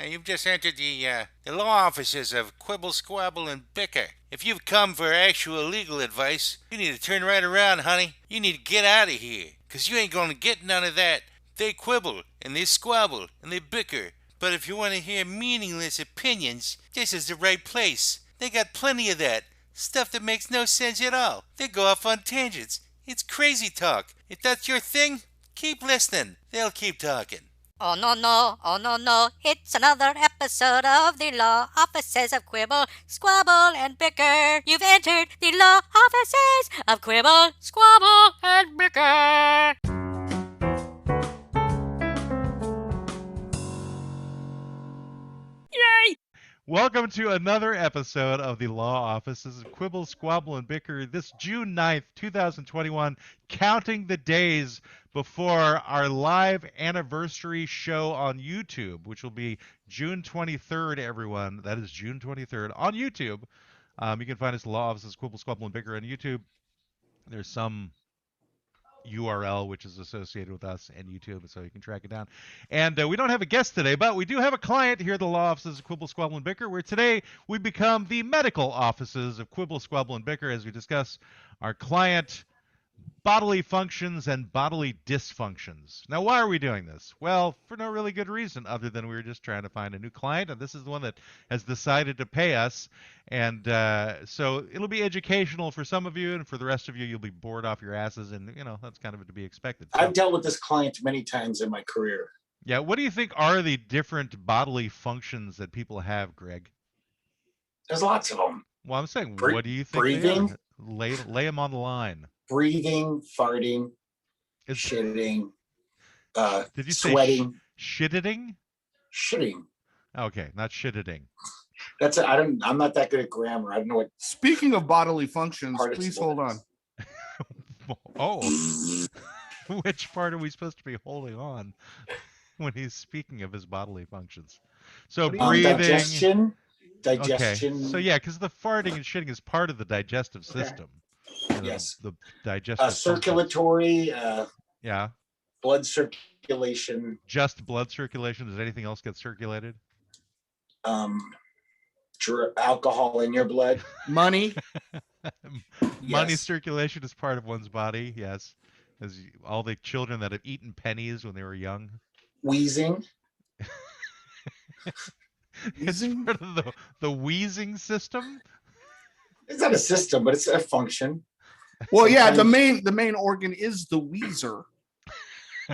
You've just entered the law offices of Quibble, Squabble and Bicker. If you've come for actual legal advice, you need to turn right around, honey. You need to get out of here, 'cause you ain't gonna get none of that. They quibble, and they squabble, and they bicker. But if you want to hear meaningless opinions, this is the right place. They got plenty of that. Stuff that makes no sense at all. They go off on tangents. It's crazy talk. If that's your thing, keep listening. They'll keep talking. Oh no, no, it's another episode of the Law Offices of Quibble, Squabble and Bicker. You've entered the Law Offices of Quibble, Squabble and Bicker. Yay! Welcome to another episode of the Law Offices of Quibble, Squabble, and Bicker. This June 9th, 2021, counting the days before our live anniversary show on YouTube, which will be June 23rd, everyone. That is June 23rd on YouTube. You can find us at Law Offices, Quibble, Squabble, and Bicker on YouTube. There's some URL which is associated with us and YouTube, so you can track it down. And we don't have a guest today, but we do have a client here at the Law Offices of Quibble, Squabble, and Bicker, where today we become the Medical Offices of Quibble, Squabble, and Bicker as we discuss our client bodily functions and bodily dysfunctions. Now, why are we doing this? Well, for no really good reason other than we were just trying to find a new client, and this is the one that has decided to pay us. And so it'll be educational for some of you, and for the rest of you, you'll be bored off your asses, and, you know, that's kind of to be expected. So, I've dealt with this client many times in my career. yeah, what do you think are the different bodily functions that people have, Greg? There's lots of them. Well, I'm saying, what do you think breathing? they are? Lay them on the line. Breathing, farting, shitting, did you sweating. Say shitting? Shitting. Okay, not shitting. That's it. I'm not that good at grammar. I don't know what. Speaking of bodily functions, please hold on. Oh, which part are we supposed to be holding on when he's speaking of his bodily functions? So breathing, digestion. Okay. So yeah, because the farting and shitting is part of the digestive system. Yes. The digestive circulatory. Yeah. Blood circulation. Just blood circulation. Does anything else get circulated? Alcohol in your blood. Money. Money circulation is part of one's body. Yes. As all the children that have eaten pennies when they were young. Wheezing. It's part of the wheezing system. It's not a system, but it's a function. Well, yeah, the main organ is the wheezer,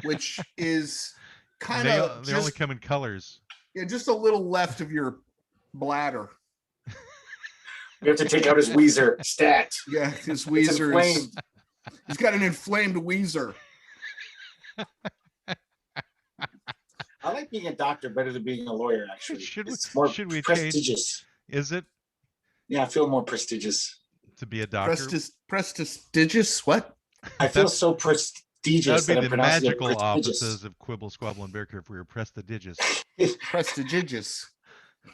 which is kind of they only come in colors. Yeah, just a little left of your bladder. We have to take out his wheezer stat. Yeah, his wheezer he's got an inflamed wheezer. I like being a doctor better than being a lawyer, actually. Should we prestigious. Change? Is it? Yeah, I feel more prestigious. To be a doctor? Prestigious? What? I feel so prestigious. That would be the Magical Offices of Quibble, Squabble, and Bicker if we were prestigious. Prestigious.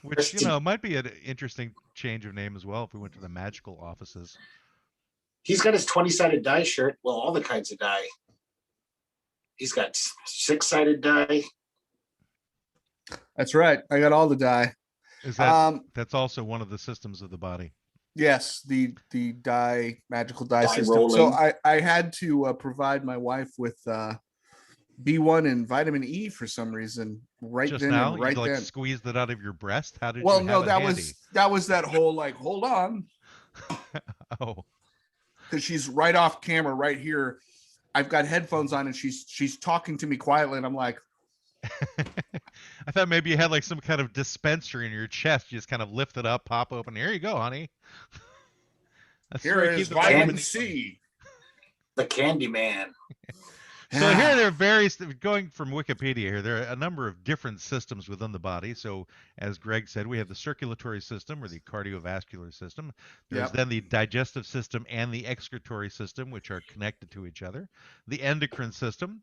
Which, you know, might be an interesting change of name as well if we went to the Magical Offices. He's got his 20-sided die shirt. Well, all the kinds of die. He's got 6-sided die. That's right. I got all the die. Is that that's also one of the systems of the body? Yes, the magical die system. Rolling. So I had to provide my wife with B1 and vitamin E for some reason Just then now? and right you then. Like squeezed it out of your breast? How did well, you no, have that it was that whole like hold on. Oh, because she's right off camera right here. I've got headphones on and she's talking to me quietly and I'm like. I thought maybe you had like some kind of dispenser in your chest. You just kind of lift it up, pop open. Here you go, honey. Here is vitamin C. The Candy Man. So here there are various, going from Wikipedia here, there are a number of different systems within the body. So as Greg said, we have the circulatory system or the cardiovascular system. There's then the digestive system and the excretory system, which are connected to each other. The endocrine system,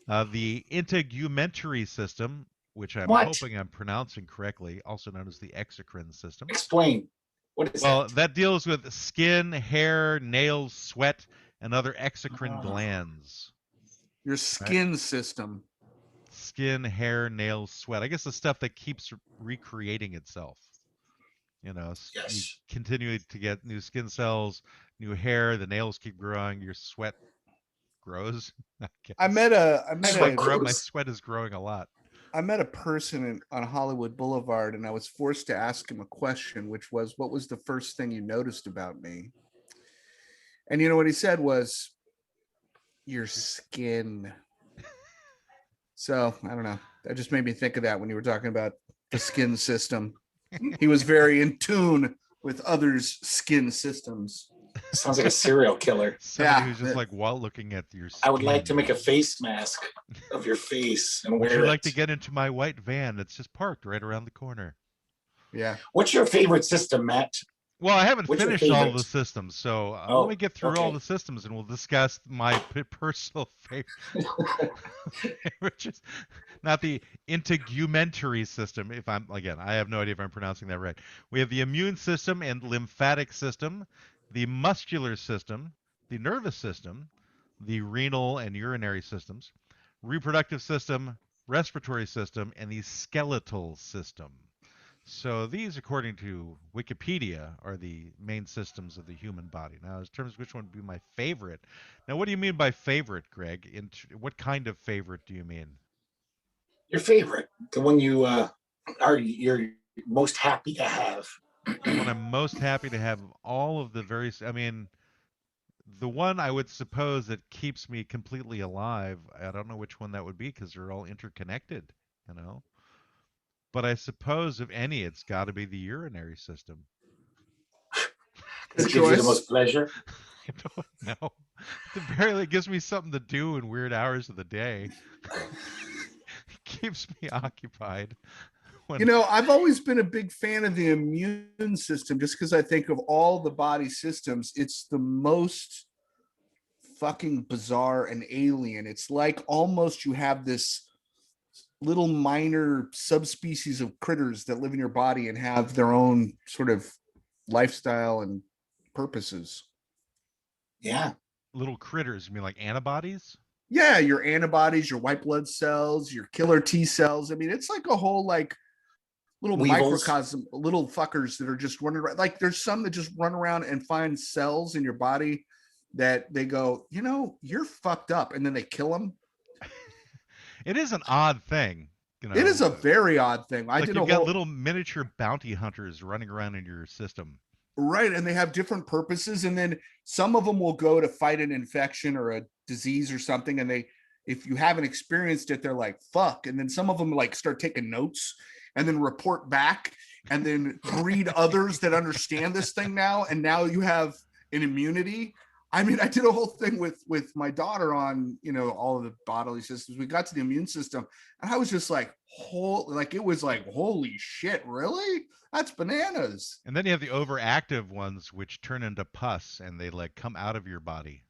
the integumentary system, which I'm hoping I'm pronouncing correctly, also known as the exocrine system. Explain. What is that? That deals with skin, hair, nails, sweat, and other exocrine glands. Your skin system. skin, hair, nails, sweat. I guess the stuff that keeps recreating itself. You know, you Yes. continue to get new skin cells, new hair, the nails keep growing, your sweat grows. I I guess. met Sweat a My grows. sweat is growing a lot. I met a person on Hollywood Boulevard, and I was forced to ask him a question, which was, "What was the first thing you noticed about me?" And you know what he said was, "Your skin." So I don't know. That just made me think of that when you were talking about the skin system. He was very in tune with others' skin systems. Sounds like a serial killer. Somebody Yeah, who's just like while looking at your skin. I would like to make a face mask of your face and Would wear you like it. to get into my white van? It's just parked right around the corner. Yeah. What's your favorite system, Matt? Well, I haven't What's your finished all favorite? the systems, so Oh, let me get through all okay. the systems, and we'll discuss my personal favorite, which is not the integumentary system. If I'm again, I have no idea if I'm pronouncing that right. We have the immune system and lymphatic system, the muscular system, the nervous system, the renal and urinary systems, reproductive system, respiratory system, and the skeletal system. So these, according to Wikipedia, are the main systems of the human body. Now, in terms of which one would be my favorite, now what do you mean by favorite, Greg? What kind of favorite do you mean? Your favorite, the one you're most happy to have. The one I'm most happy to have of all of the various, I mean, the one I would suppose that keeps me completely alive, I don't know which one that would be because they're all interconnected, you know? But I suppose, if any, it's got to be the urinary system. It gives you the most pleasure. I don't know. Apparently, it gives me something to do in weird hours of the day. It keeps me occupied. You know, I've always been a big fan of the immune system just because I think of all the body systems, it's the most fucking bizarre and alien. It's like almost you have this little minor subspecies of critters that live in your body and have their own sort of lifestyle and purposes. Yeah. Little critters, you mean like antibodies? Yeah, your antibodies, your white blood cells, your killer T cells. I mean, it's like a whole like little Weevils. microcosm, little fuckers that are just running around. Like there's some that just run around and find cells in your body that they go, you know, you're fucked up, and then they kill them. It is an odd thing. You know, It is a very odd thing. I like did you've a got whole little miniature bounty hunters running around in your system. right, and they have different purposes, and then some of them will go to fight an infection or a disease or something, and they, if you haven't experienced it, they're like fuck, and then some of them like start taking notes and then report back and then breed others that understand this thing now, and now you have an immunity. I mean, I did a whole thing with my daughter on, you know, all of the bodily systems. We got to the immune system, and I was just like, it was like, holy shit, really? That's bananas. And then you have the overactive ones, which turn into pus and they like come out of your body.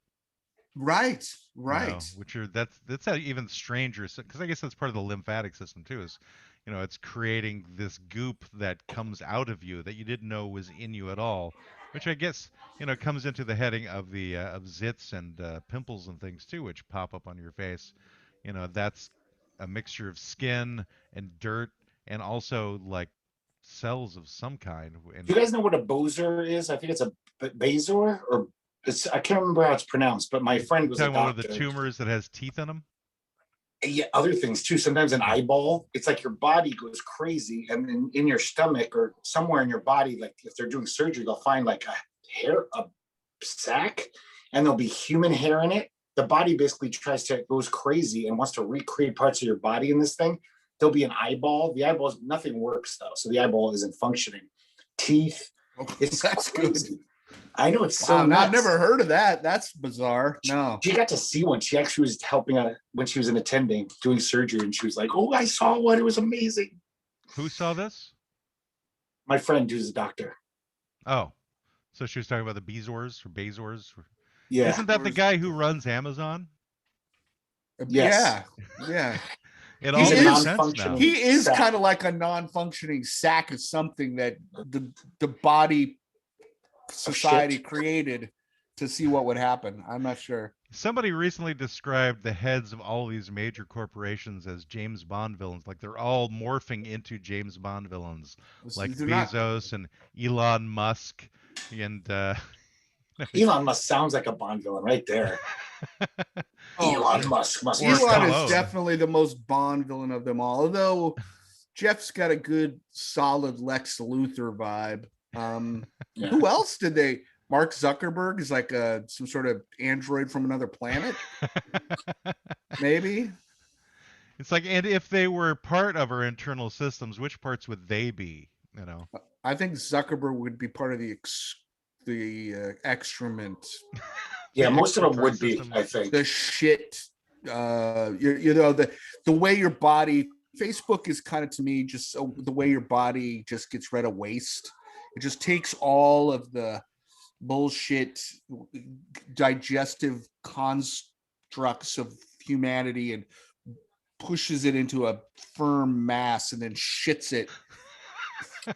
Right, You right. know, which are that's how even stranger, because I guess that's part of the lymphatic system too. Is, you know, it's creating this goop that comes out of you that you didn't know was in you at all, which I guess, you know, comes into the heading of the of zits and pimples and things too, which pop up on your face. You know, that's a mixture of skin and dirt and also like cells of some kind. And Do you guys know what a bozer is? I think it's a basor, or it's, I can't remember how it's pronounced, but my friend was a talking about one of the doctor. tumors that has teeth in them. Yeah, other things too. Sometimes an eyeball. It's like your body goes crazy, and in your stomach or somewhere in your body, like if they're doing surgery, they'll find like a sac, and there'll be human hair in it. The body basically goes crazy and wants to recreate parts of your body in this thing. There'll be an eyeball. The eyeballs, nothing works though, so the eyeball isn't functioning. Teeth. It's That's crazy. good. I know, it's so Wow, nuts. I've never heard of that. That's bizarre. No. She got to see one. She actually was helping when she was an attending doing surgery, and she was like, "Oh, I saw one. It was amazing." Who saw this? My friend, who's a doctor. Oh, so she was talking about the Bezors or Bezors. Yeah. Isn't that the guy who runs Amazon? Yes. Yeah. It He all is makes sense now. non-functioning. He is Sack. kind of like a non-functioning sack of something that the body society shit. created to see what would happen. I'm not sure. Somebody recently described the heads of all these major corporations as James Bond villains. Like they're all morphing into James Bond villains, like They're not. Bezos and Elon Musk, and Elon Musk sounds like a Bond villain right there. Elon Musk must be Elon is Stallone. definitely the most Bond villain of them all. Although Jeff's got a good, solid Lex Luthor vibe. Yeah. Who else did they? Mark Zuckerberg is like some sort of android from another planet. Maybe. It's like, and if they were part of our internal systems, which parts would they be? You know, I think Zuckerberg would be part of the excrement. Yeah, most of them Exocrine would be, system. I think. The shit. You know, the way your body. Facebook is kind of, to me, just the way your body just gets rid of waste. It just takes all of the bullshit digestive constructs of humanity and pushes it into a firm mass and then shits it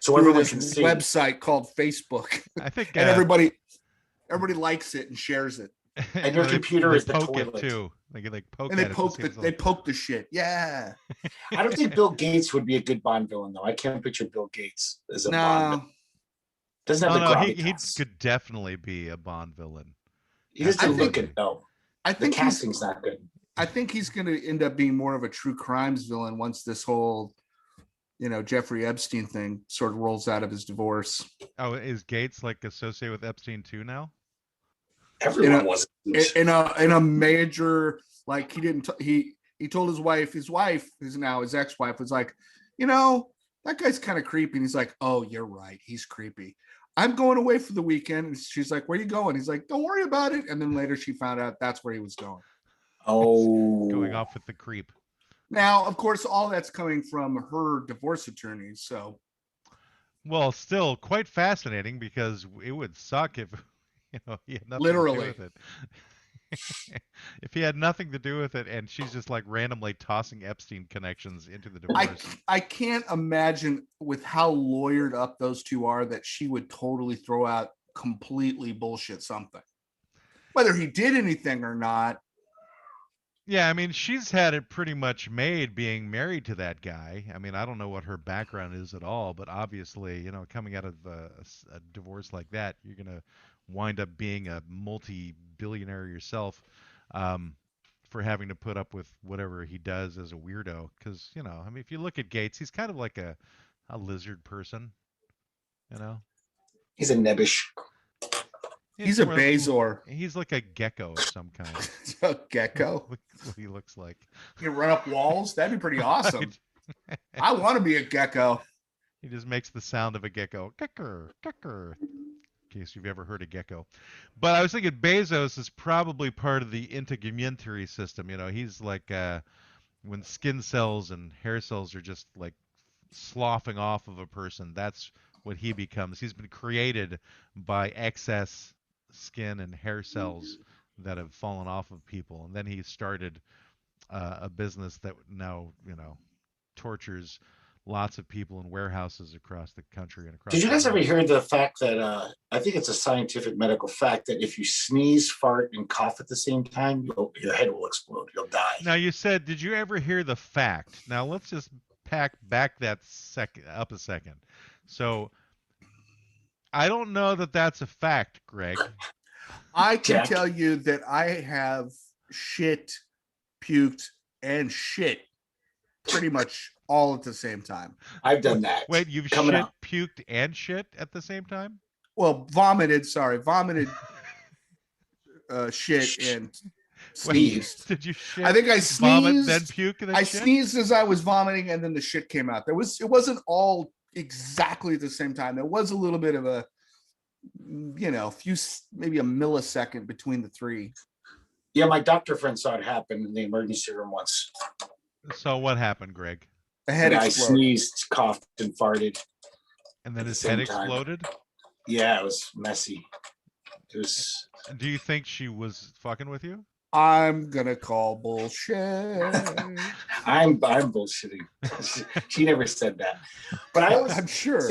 So through everyone this can see. website called Facebook. I think, And everybody likes it and shares it. And your computer they is the poke toilet. it too. They can like poke And at it to see if they it's poke the shit. Yeah. I don't think Bill Gates would be a good Bond villain, though. I can't picture Bill Gates as a Bond No. villain. Doesn't have No, the no, he gravitas. could definitely be a Bond villain. He doesn't I look think- it, though. I The think casting's not good. I think he's going to end up being more of a true crimes villain once this whole, Jeffrey Epstein thing sort of rolls out of his divorce. Oh, is Gates like associated with Epstein too now? Everyone was. In a major, like, he told his wife who's now his ex-wife, was like, that guy's kind of creepy. And he's like, oh, you're right, he's creepy. I'm going away for the weekend. And she's like, where are you going? He's like, don't worry about it. And then later she found out that's where he was going. Oh. Going off with the creep. Now, of course, all that's coming from her divorce attorney. So, Well, still quite fascinating because it would suck if he had nothing Literally. to do with it. If he had nothing to do with it and she's just like randomly tossing Epstein connections into the divorce. I can't imagine with how lawyered up those two are that she would totally throw out completely bullshit something. Whether he did anything or not. Yeah, I mean, she's had it pretty much made being married to that guy. I mean, I don't know what her background is at all, but obviously, coming out of a divorce like that, you're going to wind up being a multi-billionaire yourself for having to put up with whatever he does as a weirdo. Because, I mean, if you look at Gates, he's kind of like a lizard person, He's a nebbish. He's a Bazor. He's like a gecko of some kind. A gecko. That's what he looks like. You can run up walls. That'd be pretty awesome. I want to be a gecko. He just makes the sound of a gecko. Gecker, gecker. In case you've ever heard a gecko. But I was thinking Bezos is probably part of the integumentary system. He's like when skin cells and hair cells are just like sloughing off of a person, that's what he becomes. He's been created by excess skin and hair cells that have fallen off of people. And then he started a business that now, tortures lots of people in warehouses across the country and across. Did you guys the ever world. hear the fact that I think it's a scientific medical fact that if you sneeze, fart, and cough at the same time, your head will explode. You'll die. Now you said, did you ever hear the fact? Now let's just back that up a second. So I don't know that that's a fact, Greg. I can Jack? tell you that I have shit, puked, and shit pretty much all at the same time. I've done that. Wait, you've Coming shit, up. puked, and shit at the same time? Well, vomited, shit, and sneezed. Did you shit? I think I vomit, sneezed. then puke, and then I shit? sneezed as I was vomiting, and then the shit came out. It wasn't all exactly at the same time. There was a little bit of a, maybe a millisecond between the three. Yeah, my doctor friend saw it happen in the emergency room once. So what happened, Greg? The head The guy exploded. sneezed, coughed, and farted. And then At his the head same time. exploded? Yeah, it was messy. It was. Do you think she was fucking with you? I'm gonna call bullshit. I'm bullshitting. She never said that, but I always I'm sure.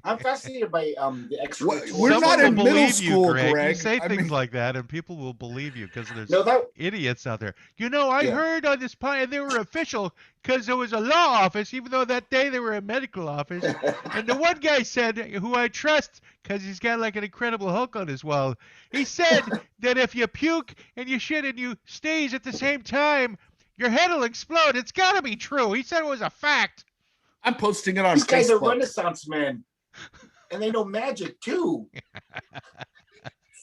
I'm fascinated by the What- extra. we're Someone not will in middle believe school, you, Greg. You Greg. say I things mean- like that, and people will believe you because there's No, that idiots out there. You know, I Yeah. heard on this podcast they were official because there was a law office, even though that day they were a medical office. And the one guy said, who I trust because he's got like an Incredible Hulk on his wall, he said that if you puke and you shit and you sneeze at the same time, your head will explode. It's got to be true. He said it was a fact. I'm posting it on these guys are Facebook. Renaissance men, and they know magic too.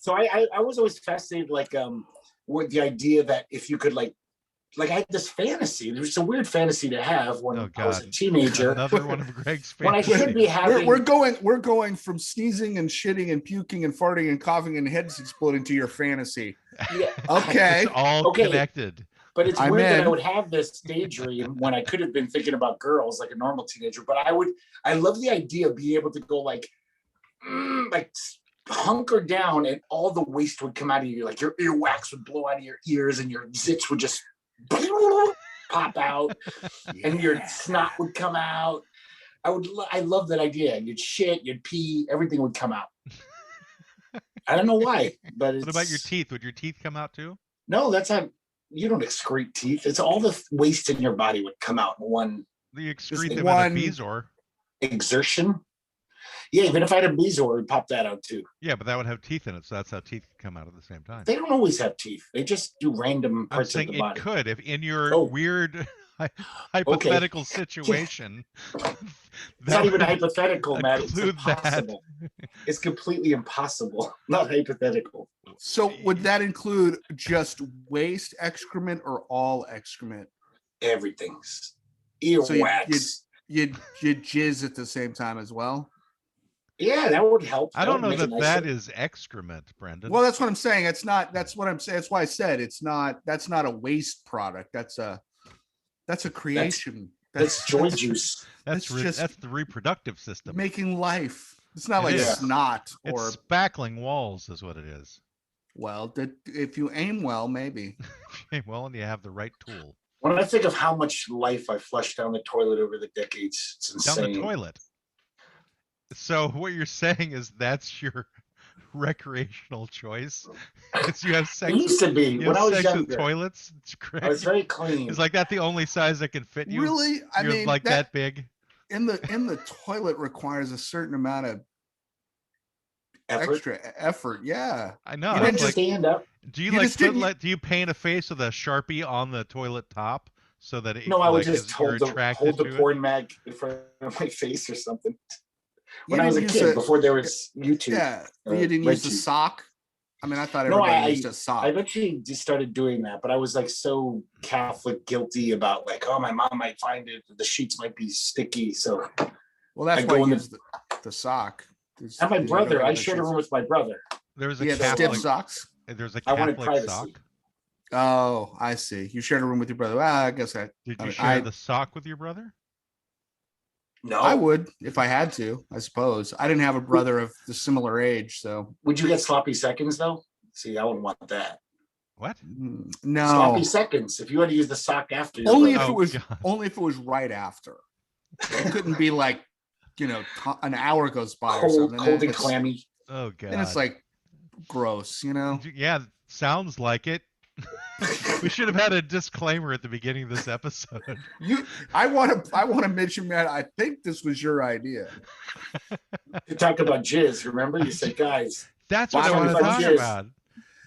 So I was always fascinated, like with the idea that if you could like I had this fantasy. It was a weird fantasy to have when Oh, I was a God. teenager. Another one of Greg's When I fantasies. should be having. We're going from sneezing and shitting and puking and farting and coughing and heads exploding to your fantasy. Yeah, Okay. It's all Okay. connected. but it's I'm weird that in. I would have this daydream when I could have been thinking about girls like a normal teenager. But I love the idea of being able to go like hunker down and all the waste would come out of you. Like your earwax would blow out of your ears and your zits would just pop out and your snot would come out. I love that idea. You'd shit, you'd pee, everything would come out. I don't know why, but it's... What about your teeth? Would your teeth come out too? No, that's not... You don't excrete teeth. It's all the waste in your body would come out in one You excrete Just them one- in a bezoar. exertion. Yeah, even if I had a bezoar, it'd pop that out too. Yeah, but that would have teeth in it, so that's how teeth come out at the same time. They don't always have teeth. They just do random I'm parts of saying the it body. could if in your Oh. weird hypothetical situation. It's not even hypothetical, Matt. It's include that. impossible. It's completely impossible, not hypothetical. So would that include just waste excrement or all excrement? Everything's So earwax. You'd jizz at the same time as well? Yeah, that would help. I don't know would make that it that nicer. is excrement, Brendan. Well, that's what I'm saying. It's not. That's what I'm saying. That's why I said that's not a waste product. That's a creation. That's joy juice. that's it's just- that's the reproductive system. making life. It's not It like is. snot It's or spackling walls is what it is. well. If you aim well, maybe. Well, and you have the right tool. When I think of how much life I flushed down the toilet over the decades, it's Down insane. the toilet. So what you're saying is that's your recreational choice? Is you have It sex used to be you when have I was sex with younger. toilets? It's great. I was very clean. Is like that the only size that can fit you? Really, I You're mean, like that big? in the toilet requires a certain amount of Effort. extra effort. Yeah. I know. You it's didn't just like, stand up. do you you like just put, didn't- like, do you paint a face with a Sharpie on the toilet top so that it No, I would like, just you're hold the attracted to it? porn mag in front of my face or something. You When I was a didn't kid, use before there was YouTube. Yeah. or You didn't use the RedTube. sock. I mean, I thought No, everybody used a sock. I eventually just started doing that, but I was like so Catholic guilty about like, oh, my mom might find it. The sheets might be sticky. So, Well, that's I why go I in the- used the sock. and my brother, I shared a room with my brother. There was a You have Catholic. stiff socks. There's a I wanted Catholic privacy. sock. Oh, I see. You shared a room with your brother. Well, I guess Did you I- share the sock with your brother? No, I would if I had to. I suppose I didn't have a brother of the similar age, so Would you get sloppy seconds though? See, I wouldn't want that. What? no. Sloppy seconds. If you had to use the sock after. your Only if brother. Oh, it was God. only if it was right after. It couldn't be like an hour goes by or cold, something. cold and Then it's- clammy. Oh god. Then it's like gross, you know. Yeah, sounds like it. We should have had a disclaimer at the beginning of this episode. I want to mention, Matt. I think this was your idea. You talk about jizz. Remember, you said, guys, That's what I Bottom want to of talk jizz. about.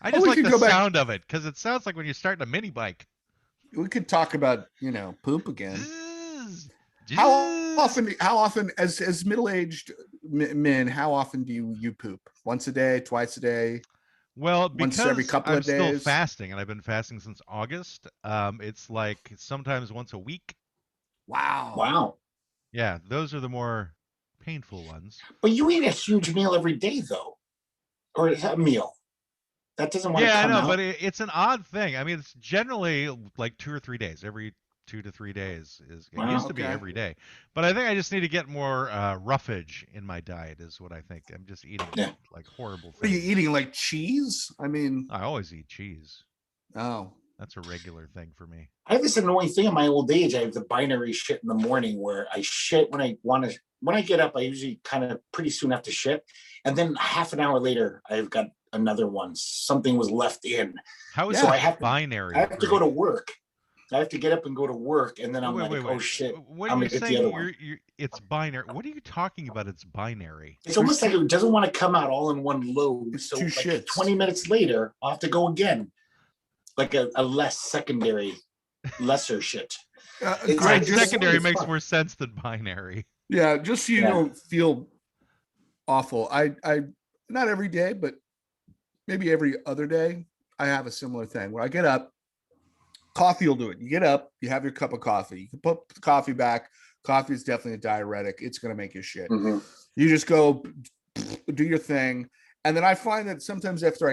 I Oh, just we like could the go back- sound of it because it sounds like when you're starting a mini bike. We could talk about poop again. Zzz, How zzz. often as middle-aged men, how often do you poop? Once a day, twice a day? Well, once because every couple I'm of still days? fasting and I've been fasting since August. It's like sometimes once a week. Wow. wow. Yeah, those are the more painful ones. But you eat a huge meal every day, though, or a meal. That doesn't want to Yeah, I come know, out. but it's an odd thing. I mean, it's generally like 2 or 3 days. Every 2 to 3 days is. It Wow, used to be okay. every day, but I think I just need to get more roughage in my diet. Is what I think. I'm just eating Yeah. like horrible What are you things. eating, like cheese? I mean, I always eat cheese. oh, That's a regular thing for me. I have this annoying thing in my old age. I have the binary shit in the morning where I shit when I want to. When I get up, I usually kind of pretty soon have to shit, and then half an hour later, I've got another one. Something was left in. How is So that I have binary? I have to go to work. I have to get up and go to work, and then I'm wait. oh shit, What I'm are gonna you get the saying? other one. It's binary. What are you talking about? It's binary. It's almost like it doesn't want to come out all in one load. It's So two like shits. 20 minutes later, I'll have to go again, like a less secondary, lesser shit. It's Greg, like just, Secondary it's makes fun. more sense than binary. yeah, just so you Yeah. don't feel awful. I not every day, but maybe every other day, I have a similar thing where I get up. Coffee will do it. You get up, you have your cup of coffee. You can put the coffee back. Coffee is definitely a diuretic. It's going to make you shit. Mhm. You just go do your thing. And then I find that sometimes after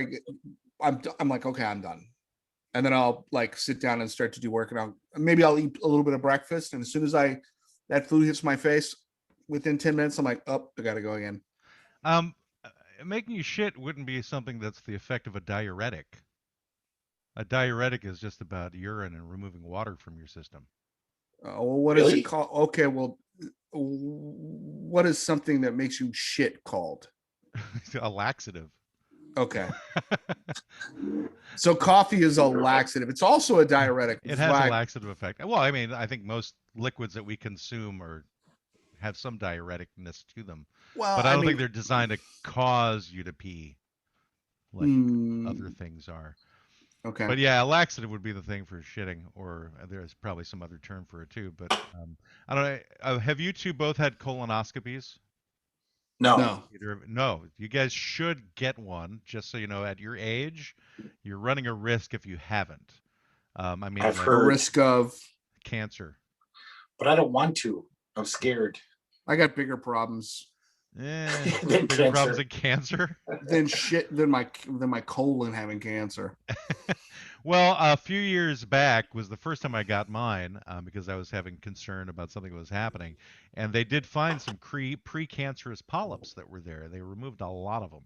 I'm like, okay, I'm done. And then I'll like sit down and start to do work, and I'll eat a little bit of breakfast. And as soon as that food hits my face, within 10 minutes, I'm like, oh, I got to go again. Making you shit wouldn't be something that's the effect of a diuretic. A diuretic is just about urine and removing water from your system. Well, what is Really? it called? Okay, well, what is something that makes you shit called? A laxative. Okay. So coffee is a laxative. It's also a diuretic. It has a laxative effect. Well, I mean, I think most liquids that we consume have some diureticness to them. Well, But I don't think they're designed to cause you to pee like other things are. Okay. But yeah, a laxative would be the thing for shitting, or there's probably some other term for it too. But I don't know. Have you two both had colonoscopies? No. No. You guys should get one, just so you know. At your age, you're running a risk if you haven't. I mean, I've like heard. The risk of cancer. But I don't want to. I'm scared. I got bigger problems Than Bigger problems cancer. than cancer. than my colon having cancer. Well, a few years back was the first time I got mine because I was having concern about something that was happening, and they did find some precancerous polyps that were there. They removed a lot of them,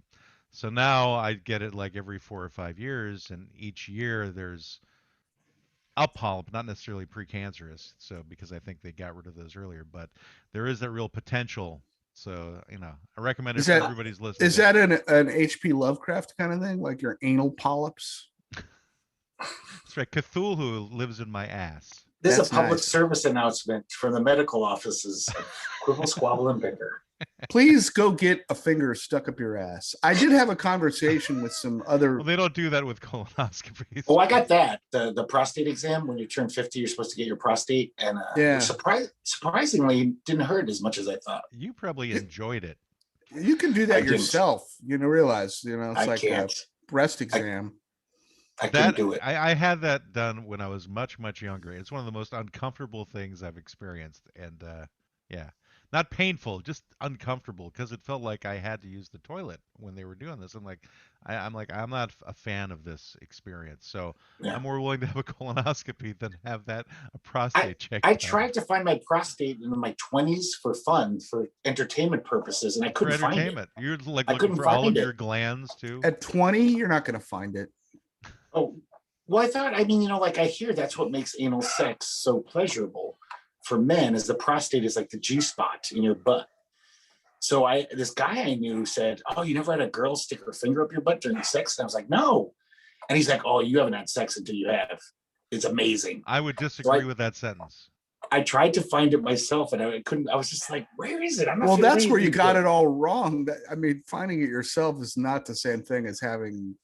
so now I get it like every 4 or 5 years, and each year there's a polyp, not necessarily precancerous. So because I think they got rid of those earlier, but there is that real potential. So I recommend it for everybody's listening. Is that an H.P. Lovecraft kind of thing, like your anal polyps? That's right. Cthulhu lives in my ass. This That's is a public nice. service announcement from the medical offices of Quibble, Squabble, and Bicker. Please go get a finger stuck up your ass. I did have a conversation with some other. Well, they don't do that with colonoscopies. Oh, I got that. The prostate exam. When you turn 50, you're supposed to get your prostate, and Yeah. surprisingly, didn't hurt as much as I thought. You probably enjoyed it. You can do that I didn't. yourself. Realize it's I like can't. a breast exam. I couldn't do it. I had that done when I was much, much younger. It's one of the most uncomfortable things I've experienced. And yeah, not painful, just uncomfortable because it felt like I had to use the toilet when they were doing this. I'm not a fan of this experience. So Yeah. I'm more willing to have a colonoscopy than have a prostate check. I tried to find my prostate in my 20s for fun, for entertainment purposes, and I couldn't find it. You're like I looking couldn't for all of find it. your glands too. At 20, you're not going to find it. Oh, well, I thought, like I hear that's what makes anal sex so pleasurable for men, is the prostate is like the G spot in your butt. So this guy I knew said, oh, you never had a girl stick her finger up your butt during sex? And I was like, no. And he's like, oh, you haven't had sex until you have. It's amazing. I would disagree with that sentence. I tried to find it myself and I couldn't. I was just like, where is it? I'm not. Well, feeling that's where you anything got good. it all wrong. Finding it yourself is not the same thing as having,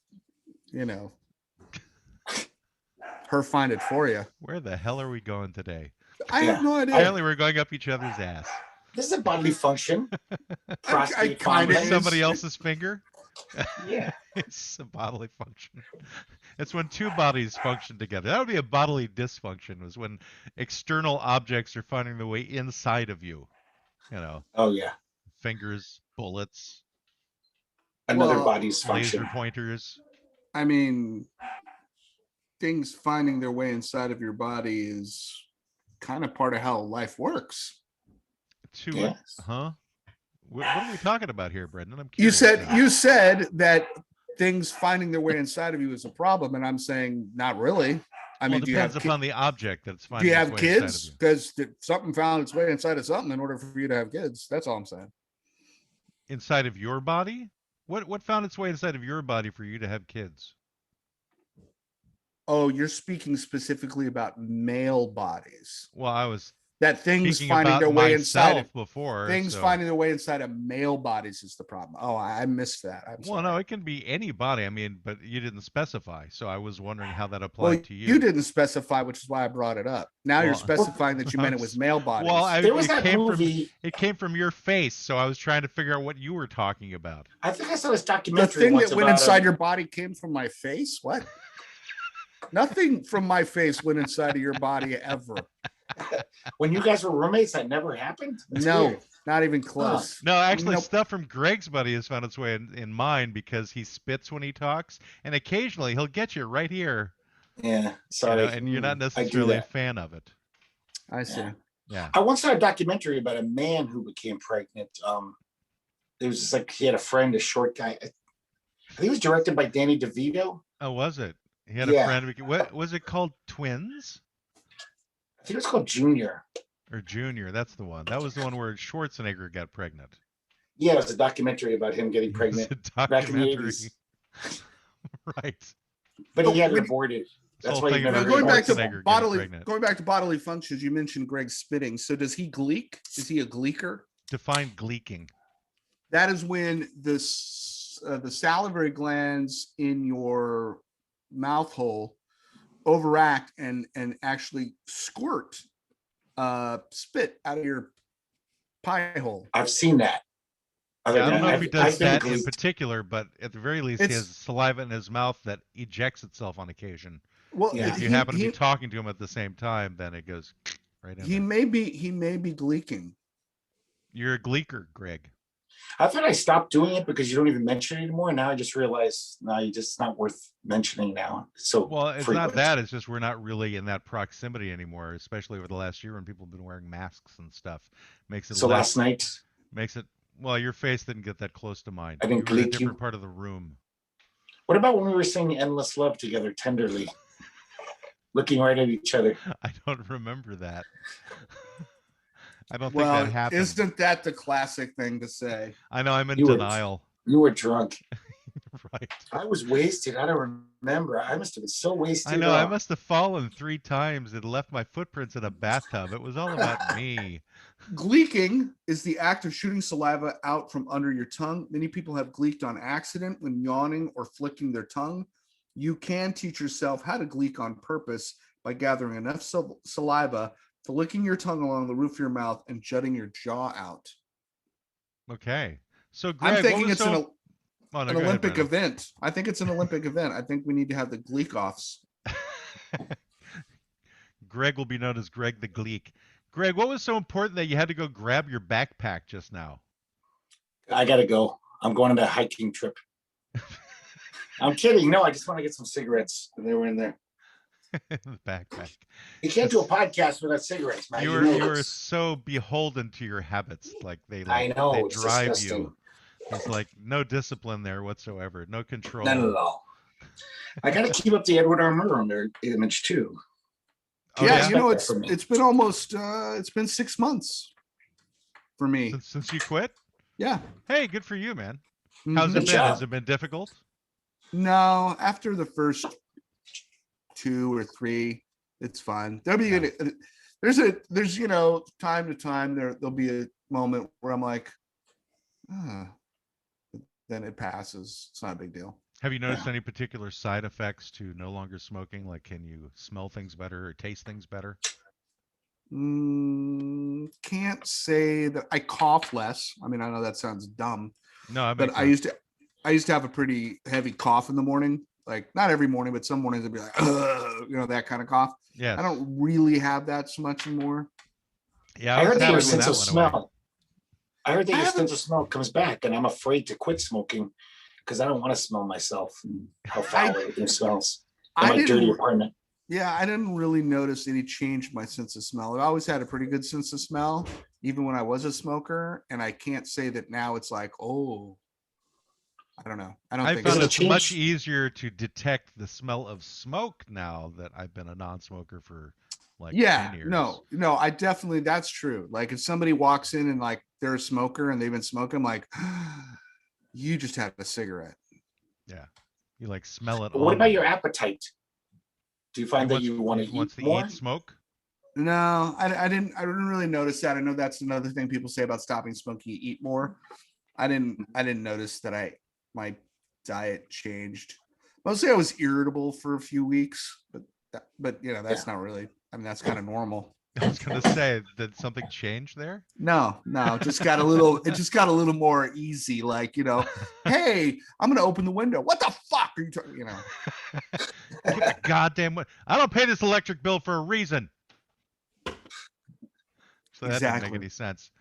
her find it for you. Where the hell are we going today? I have no idea. Apparently, we're going up each other's ass. This is a bodily function. Prostate kinda With is. somebody else's finger? Yeah. It's a bodily function. It's when two bodies function together. That would be a bodily dysfunction, was when external objects are finding their way inside of you. Oh yeah. Fingers, bullets, Another body's function. laser pointers. Things finding their way inside of your body is kind of part of how life works. Yes. Huh? What are we talking about here, Brendan? I'm curious. You said that things finding their way inside of you is a problem, and I'm saying not really. I Well, mean, it do you have depends upon the object that's do finding you its have way inside of kids? you. Because something found its way inside of something in order for you to have kids. That's all I'm saying. Inside of your body? What found its way inside of your body for you to have kids? Oh, you're speaking specifically about male bodies. Well, I was That things speaking finding about their way inside myself of before. things so. finding their way inside of male bodies is the problem. Oh, I missed that. I'm Well, sorry. no, it can be any body. I mean, but you didn't specify, so I was wondering how that Well, applied to you. you didn't specify, which is why I brought it up. Now you're Well, specifying that you meant it was male bodies. Well, There was it that came movie. from it came from your face, so I was trying to figure out what you were talking about. I think I saw this The documentary thing once that went about inside your body came from my face. What? Nothing from my face went inside of your body ever. when you guys were roommates. That never happened. That's No, weird. not even close. No, actually, Nope. stuff from Greg's body has found its way in mine because he spits when he talks, and occasionally he'll get you right here. Yeah, sorry. And you're not I do necessarily a that. fan of it. I see. Yeah. Yeah. I once saw a documentary about a man who became pregnant. It was just like he had a friend, a short guy. I think it was directed by Danny DeVito. Oh, was it? He had Yeah. a friend. What was it called? Twins I think it was called Junior. or Junior? That's the one. That was the one where Schwarzenegger got pregnant. Yeah, it was a documentary about him getting pregnant, It's a back in the documentary. 80s. Right. but he had it When- aborted. That's whole why he thing never about Going back to Schwarzenegger getting bodily, pregnant. going back to bodily functions, you mentioned Greg spitting. So does he gleek? Is he a gleeker? Define gleeking. That is when the salivary glands in your mouth hole overact and actually squirt spit out of your pie hole. I've seen that. Yeah, I don't know if I've- he does I've been that in gleeked. particular, but at the very least, he It's- has saliva in his mouth that ejects itself on occasion. Well, Yeah. If you happen to be talking to him at the same time, then it goes right in. he there. may be gleeking. You're a gleeker, Greg. I thought I stopped doing it because you don't even mention it anymore. Now I just realized, no, you just it's not worth mentioning now. So Well, it's frequent. not that. It's just we're not really in that proximity anymore, especially over the last year when people have been wearing masks and stuff. Makes it So less. last night, Makes it. Well, your face didn't get that close to mine. I didn't You were in a gleek you. different part of the room. what about when we were singing "Endless Love" together, tenderly, looking right at each other? I don't remember that. I don't think Well, that happened. isn't that the classic thing to say? I know I'm in You were- denial. You were drunk. Right. I was wasted. I don't remember. I must have been so wasted. I know. I must have fallen 3 times and left my footprints in a bathtub. It was all about me. Gleeking is the act of shooting saliva out from under your tongue. Many people have gleeked on accident when yawning or flicking their tongue. You can teach yourself how to gleek on purpose by gathering enough saliva to licking your tongue along the roof of your mouth and jutting your jaw out. Okay. So, Greg, I'm thinking what was it's so... Oh, no, an go ahead, Olympic Brandon. event. I think it's an Olympic event. I think we need to have the gleek-offs. Greg will be known as Greg the Gleek. Greg, what was so important that you had to go grab your backpack just now? I gotta go. I'm going on a hiking trip. I'm kidding. No, I just want to get some cigarettes. And they were in there. The backpack. You can't do a podcast without cigarettes, man. You know were this. so beholden to your habits. Like I they know. It's drive disgusting. you. It's like no discipline there whatsoever. No control. None at all. I got to keep up the Edward R. Murrow on their image too. Oh, yeah, yeah? you know, Expect that from me. it's been almost it's been 6 months for me. Since you quit? Yeah. Hey, good for you, man. How's Mhm. it Good been? job. Has it been difficult? No, after the first 2 or 3, it's fine. There'll be there's you know, time to time there'll be a moment where I'm like, then it passes. It's not a big deal. Have you noticed any particular side effects to no longer smoking? Like, can you smell things better or taste things better? Can't say that I cough less. I mean, I know that sounds dumb, No, I but I used to have a pretty heavy cough in the morning. Like not every morning, but some mornings I'd be like, "Ugh," you know, that kind of cough. Yes. I don't really have that so much anymore. Yeah, I was heard that happy your when sense that of went away. smell. I heard that I your haven't- sense of smell comes back, and I'm afraid to quit smoking because I don't want to smell myself and how foul everything smells in I my dirty didn't. apartment. Yeah, I didn't really notice any change in my sense of smell. I always had a pretty good sense of smell, even when I was a smoker. And I can't say that now it's like, oh, I don't know. I don't I think found Is it it's a change? much easier to detect the smell of smoke now that I've been a non-smoker for like 10 years. No, I definitely, that's true. Like if somebody walks in and like they're a smoker and they've been smoking, I'm like, you just had a cigarette. Yeah. You like smell it But what on about them. your appetite? Do you find that you want to wants eat to more? eat smoke? No, I didn't really notice that. I know that's another thing people say about stopping smoking, you eat more. I didn't notice that my diet changed. Mostly I was irritable for a few weeks, but you know, that's not really, I mean, that's kind of normal. I was gonna say, did something change there? No, it just got a little more easy. Like, you know, hey, I'm gonna open the window. What the fuck are you talking? You know, Get the goddamn I don't pay this electric bill for a reason. So that didn't make any sense.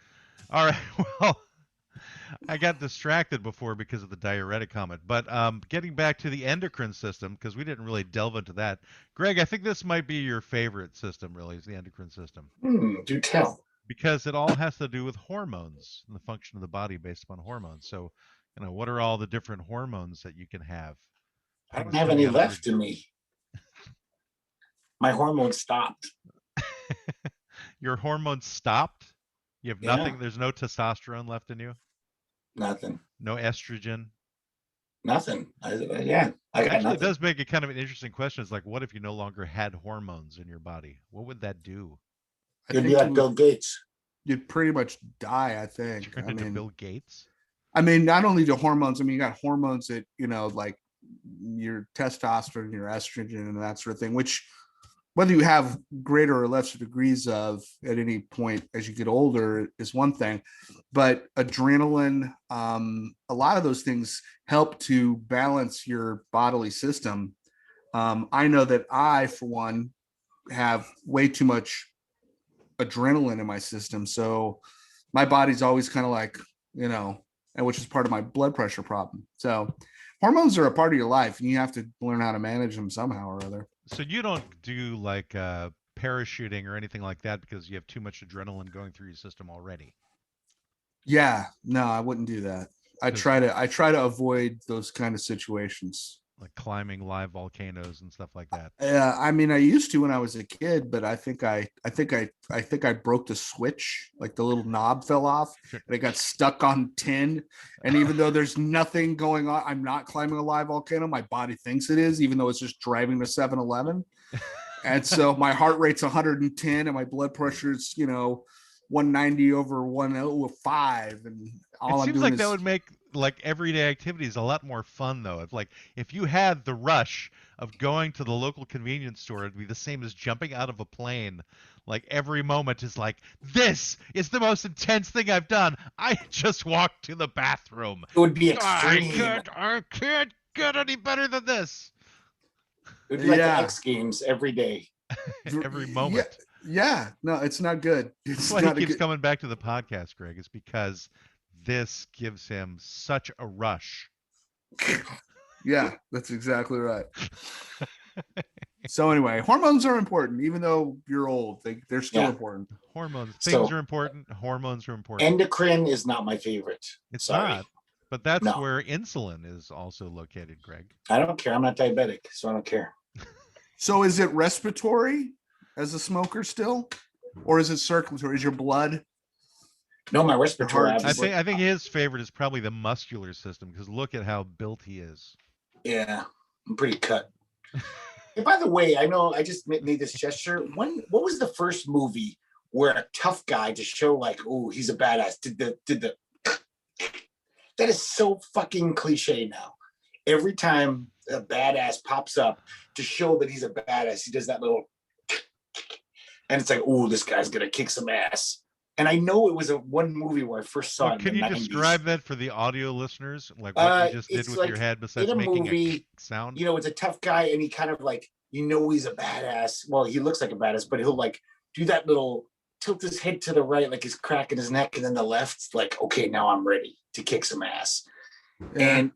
All right, well, I got distracted before because of the diuretic comment, but getting back to the endocrine system, because we didn't really delve into that. Greg, I think this might be your favorite system, really, is the endocrine system. Do tell. Because it all has to do with hormones and the function of the body based upon hormones. So, you know, what are all the different hormones that you can have? I don't have any left in me. My hormones stopped. Your hormones stopped? You have nothing? There's no testosterone left in you? Nothing. No estrogen? Nothing. I got Actually, nothing. it does make it kind of an interesting question. It's like, what if you no longer had hormones in your body? What would that do? You'd be like Bill Gates. You'd pretty much die, I think. Turn into Bill Gates? I mean, not only do hormones, I mean, you got hormones that, you know, like your testosterone, your estrogen, and that sort of thing, which whether you have greater or lesser degrees of at any point as you get older is one thing, but adrenaline, a lot of those things help to balance your bodily system. I know that I, for one, have way too much adrenaline in my system. So my body's always kind of like, you know, and which is part of my blood pressure problem. So hormones are a part of your life and you have to learn how to manage them somehow or other. So you don't do like parachuting or anything like that because you have too much adrenaline going through your system already? Yeah, no, I wouldn't do that. I try to avoid those kind of situations. Like climbing live volcanoes and stuff like that. Yeah, I mean, I used to when I was a kid, but I think I broke the switch. Like the little knob fell off, and it got stuck on tin. And even though there's nothing going on, I'm not climbing a live volcano. My body thinks it is, even though it's just driving to 7-Eleven. And so my heart rate's 110, and my blood pressure's 190 over 105, and all it seems I'm doing like is that would make like everyday activities a lot more fun though. If you had the rush of going to the local convenience store, it'd be the same as jumping out of a plane. Like every moment is like, this is the most intense thing I've done. I just walked to the bathroom. It would be extreme. I can't get any better than this. It would be like the X Games every day. Every moment. Yeah, no, it's not good. That's why he keeps coming back to the podcast, Greg. It's because this gives him such a rush. Yeah, that's exactly right. So anyway, hormones are important, even though you're old. They're still important. Hormones, things are important. Hormones are important. Endocrine is not my favorite. It's not, but that's where insulin is also located, Greg. I don't care. I'm not diabetic, so I don't care. So is it respiratory as a smoker still, or is it circulatory? Is your blood? No, my respiratory. I think his favorite is probably the muscular system because look at how built he is. Yeah, I'm pretty cut. And by the way, I know I just made this gesture. What was the first movie where a tough guy to show like, oh, he's a badass? Did the that is so fucking cliche now. Every time a badass pops up to show that he's a badass, he does that little, and it's like, oh, this guy's gonna kick some ass. And I know it was one movie where I first saw it. Can you 90s. describe that for the audio listeners? Like what you just did with your head besides making a sound? It's a tough guy and he kind of like, he's a badass. Well, he looks like a badass, but he'll like do that little tilt his head to the right, like he's cracking his neck, and then the left's like, okay, now I'm ready to kick some ass. Yeah. And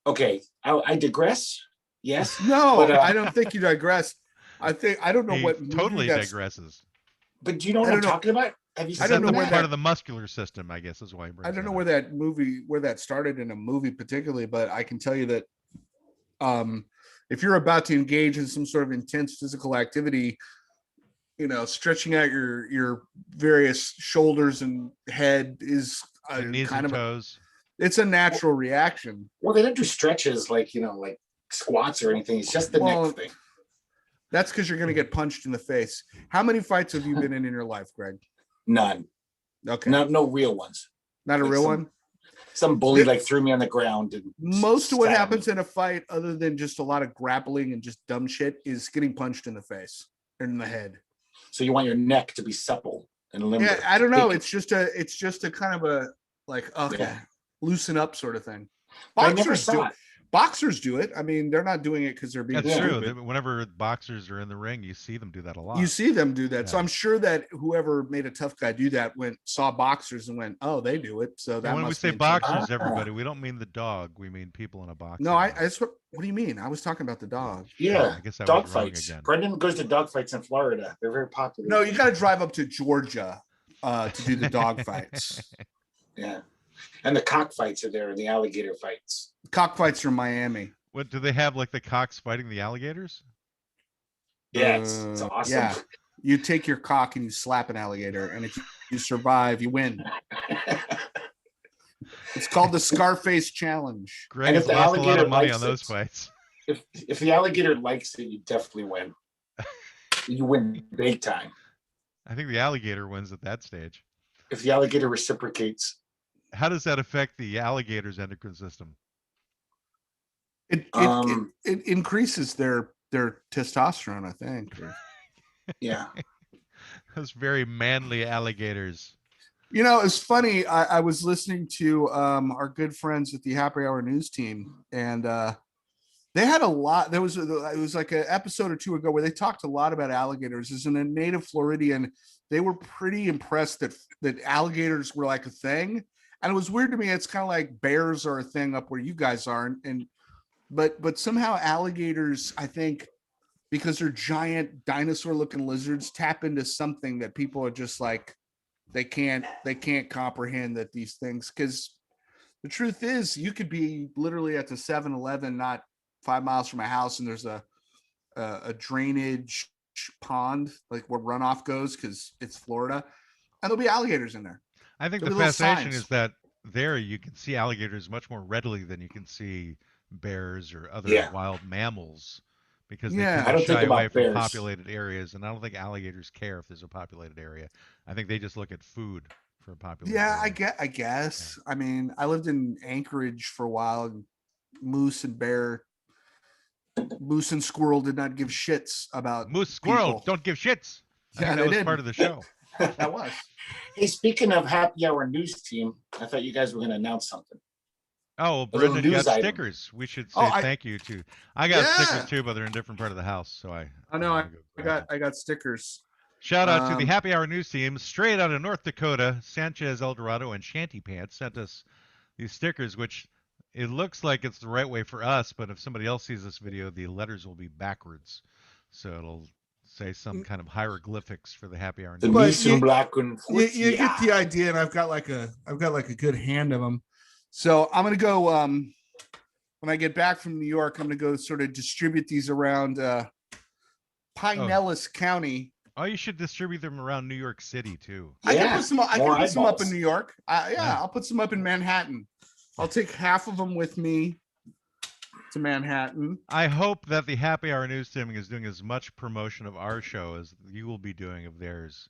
okay, I digress. Yes. No, but, I don't think you digress. I don't know what totally digresses. But do you know what I'm talking about? Have you Is I that don't know the where part that- of the muscular system? I guess is why. He I brings don't know that where that started in a movie particularly, but I can tell you that if you're about to engage in some sort of intense physical activity, you know, stretching out your various shoulders and head is Your knees kind and of toes. it's a natural reaction. Well, they don't do stretches like, you know, like squats or anything. It's just the Well, neck thing. That's because you're going to get punched in the face. How many fights have you been in your life, Greg? None. Okay, No real ones. not a like real some- one. Some bully like threw me on the ground. And Most of what stabbed happens me. in a fight, other than just a lot of grappling and just dumb shit, is getting punched in the face or in the head. So you want your neck to be supple and limber. Yeah, I don't know. Big- It's just a kind of a like okay, Yeah. loosen up sort of thing. But I never Boxers do saw it. it. Boxers do it. I mean, they're not doing it because they're being That's true. stupid. Whenever boxers are in the ring, you see them do that a lot. You see them do that. So Yeah. I'm sure that whoever made a tough guy do that saw boxers and went, oh, they do it. So that And when we must say be intentional. boxers, everybody, we don't mean the dog. We mean people in a box. No, that's what do you mean? I was talking about the dog. Yeah. I guess I Dog was wrong fights. again. Brendan goes to dog fights in Florida. They're very popular. No, you got to drive up to Georgia to do the dog fights. Yeah. And the cockfights are there and the alligator fights. Cockfights are in Miami. What do they have? Like the cocks fighting the alligators? Yeah, it's awesome. Yeah, you take your cock and you slap an alligator, and if you survive, you win. It's called the Scarface Challenge. Greg if has the lost a lot alligator of money likes on those it- fights. If the alligator likes it, you definitely win. You win big time. I think the alligator wins at that stage. If the alligator reciprocates. How does that affect the alligator's endocrine system? It increases their testosterone, I think. Yeah. Those very manly alligators. You know, it's funny. I was listening to our good friends at the Happy Hour News team, and they had a lot. It was like an episode or two ago where they talked a lot about alligators. As a native Floridian, they were pretty impressed that alligators were like a thing. And it was weird to me. It's kind of like bears are a thing up where you guys are, but somehow alligators, I think, because they're giant dinosaur-looking lizards, tap into something that people are just like they can't comprehend that these things. Because the truth is, you could be literally at the 7-Eleven, not 5 miles from my house, and there's a drainage pond, like where runoff goes, because it's Florida, and there'll be alligators in there. I think There'll the be little fascination signs. is that there you can see alligators much more readily than you can see bears or other Yeah. wild mammals because Yeah. they I tend don't to think shy away about from bears. populated areas, and I don't think alligators care if there's a populated area. I think they just look at food for a populated Yeah, area. I guess. I mean, I lived in Anchorage for a while, and moose and squirrel did not give shits about Moose, squirrel, people. don't give shits. I Yeah, think they that was did. part of the show. That was. Hey, speaking of Happy Hour News team, I thought you guys were going to announce something. Oh, well, A little Brendan got news item. stickers. We should say Oh, thank you to. I got Yeah. stickers too, but they're in a different part of the house, so I know. I'm gonna go grab them. I got stickers. Shout out to the Um, Happy Hour News team, straight out of North Dakota. Sanchez Eldorado and Shanty Pants sent us these stickers, which it looks like it's the right way for us, but if somebody else sees this video, the letters will be backwards. So it'll say some kind of hieroglyphics for the Happy Hour The News. But Mies you- und Black und You get the idea, and I've got like a good hand of them. So I'm gonna go. When I get back from New York, I'm gonna go sort of distribute these around Pinellas County. Oh, you should distribute them around New York City too. I can Yeah, put some. I more can put some up in eyeballs. New York. Yeah. I'll put some up in Manhattan. I'll take half of them with me to Manhattan. I hope that the Happy Hour News team is doing as much promotion of our show as you will be doing of theirs.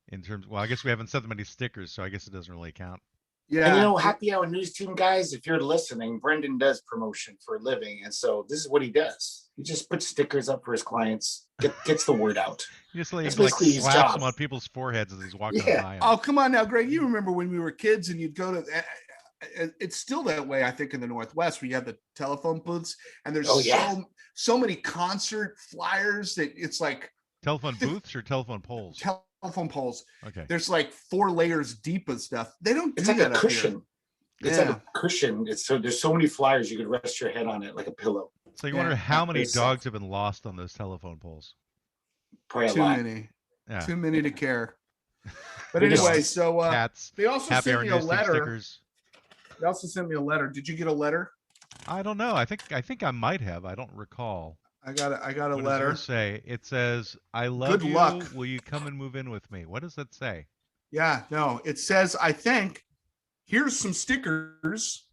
In terms, well, I guess we haven't sent them any stickers, so I guess it doesn't really count. Yeah. And you know, Happy Hour News team guys, if you're listening, Brendan does promotion for a living. And so this is what he does. He just puts stickers up for his clients, gets the word out. He just like, That's like basically his slaps job. them on people's foreheads as he's walking Yeah. by 'em. Oh, come on now, Greg. You remember when we were kids and you'd go to. It's still that way, I think, in the Northwest, where you have the telephone booths, and there's Oh, yeah. so many concert flyers that it's like Telephone booths or telephone poles? telephone poles. Okay. There's like 4 layers deep of stuff. They don't do It's like that a up here. cushion. It's like a cushion. It's so there's so many flyers you could rest your head on it like a pillow. So you Yeah. wonder how many There's dogs have been lost on those telephone poles. Probably a Too lot. many. Yeah. Too many to care. But They're just- anyway, so Cats. they also Happy sent hour me a news stick letter. stickers. They also sent me a letter. Did you get a letter? I don't know. I think I might have. I don't recall. I got a What letter. does yours say? It says, "I love Good you. luck." Will you come and move in with me?" What does that say? Yeah, no, it says, I think, here's some stickers.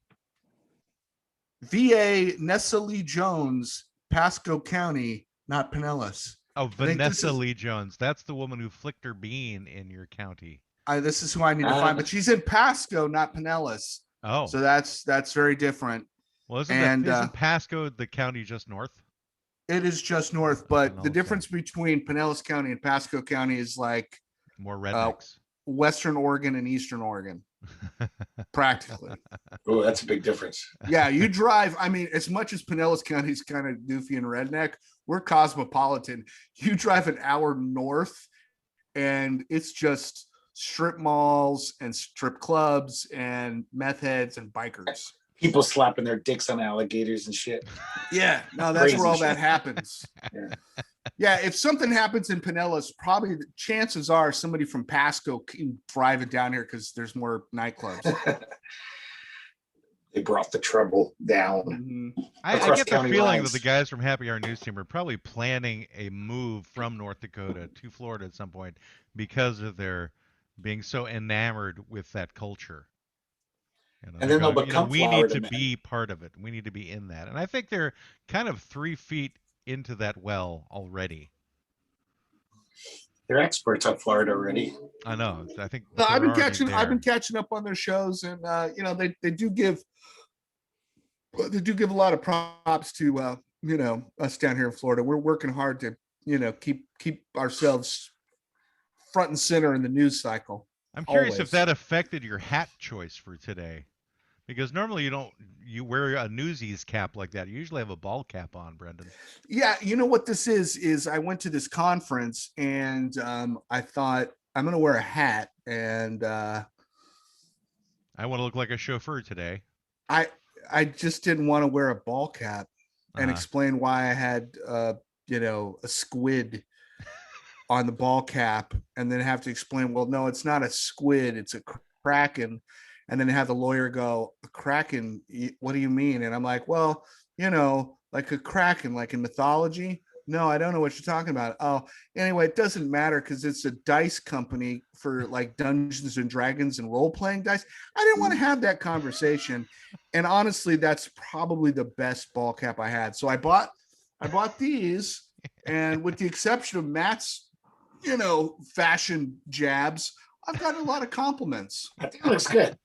VA Nessa Lee Jones, Pasco County, not Pinellas. Oh, I think this Vanessa is- Lee Jones. That's the woman who flicked her bean in your county. This is who I need to find, but she's in Pasco, not Pinellas. Oh, So that's very different. well, and, isn't Pasco the county just north? It is just north, but the Pinellas difference between Pinellas County and Pasco County is like More rednecks. Western Oregon and Eastern Oregon, practically. Oh, that's a big difference. Yeah, you drive. I mean, as much as Pinellas County is kind of goofy and redneck, we're cosmopolitan. You drive an hour north, and it's just strip malls and strip clubs and meth heads and bikers. People slapping their dicks on alligators and shit. Yeah, no, that's Crazy where all shit. that happens. Yeah. Yeah, if something happens in Pinellas, probably the chances are somebody from Pasco can drive it down here because there's more nightclubs. They brought the trouble down. Mhm. I across get the county feeling lines. that the guys from Happy Hour News Team are probably planning a move from North Dakota to Florida at some point because of their being so enamored with that culture. You know, And then they're they'll going, become we need Florida to men. be part of it. We need to be in that. And I think they're kind of 3 feet into that well already. They're experts on Florida already. I know. I think No, I've they're been already I've been there. catching up on their shows, and you know, they do give a lot of props to you know, us down here in Florida. We're working hard to, you know, keep ourselves front and center in the news cycle. I'm curious always. if that affected your hat choice for today. Because normally you wear a Newsies cap like that. You usually have a ball cap on, Brendan. Yeah, you know what this is I went to this conference, and I thought I'm gonna wear a hat, and I want to look like a chauffeur today. I just didn't want to wear a ball cap and Uh-huh. explain why I had you know, a squid on the ball cap, and then have to explain, well, no, it's not a squid, it's a kraken. And then have the lawyer go, a kraken, what do you mean? And I'm like, well, you know, like a kraken, like in mythology. No, I don't know what you're talking about. Oh, anyway, it doesn't matter because it's a dice company for like Dungeons and Dragons and role-playing dice. I didn't want to have that conversation. And honestly, that's probably the best ball cap I had. So I bought these, and with the exception of Matt's, you know, fashion jabs, I've gotten a lot of compliments. I think it looks good.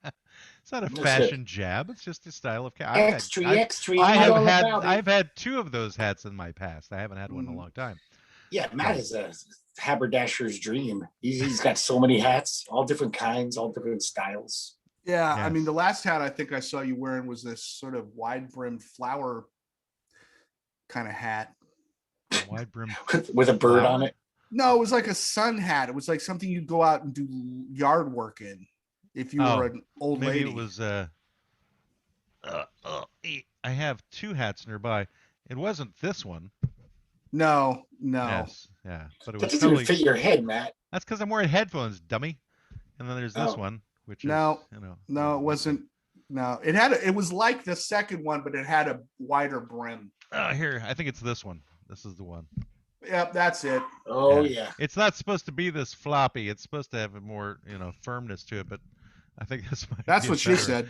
It's not a That's it. fashion jab. It's just a style of cap. X3. I've had 2 of those hats in my past. I haven't had one in a Mhm. long time. Yeah, Matt is a haberdasher's dream. He's got so many hats, all different kinds, all different styles. Yeah, I mean, Yes. the last hat I think I saw you wearing was this sort of wide-brimmed flower kind of hat. Wide brim. With a bird on it. No, it was like a sun hat. It was like something you'd go out and do yard work in if you Oh, were an old Maybe lady. it was. I have 2 hats nearby. It wasn't this one. No. Yes, yeah, but it That was doesn't totally. even fit your head, Matt. That's because I'm wearing headphones, dummy. And then there's this Oh. one, which No, is, you know. No, it wasn't. No, it was like the second one, but it had a wider brim. Here, I think it's this one. This is the one. Yep, that's it. Oh Yeah. yeah. It's not supposed to be this floppy. It's supposed to have a more, firmness to it. But I think this might. That's be what she better. said.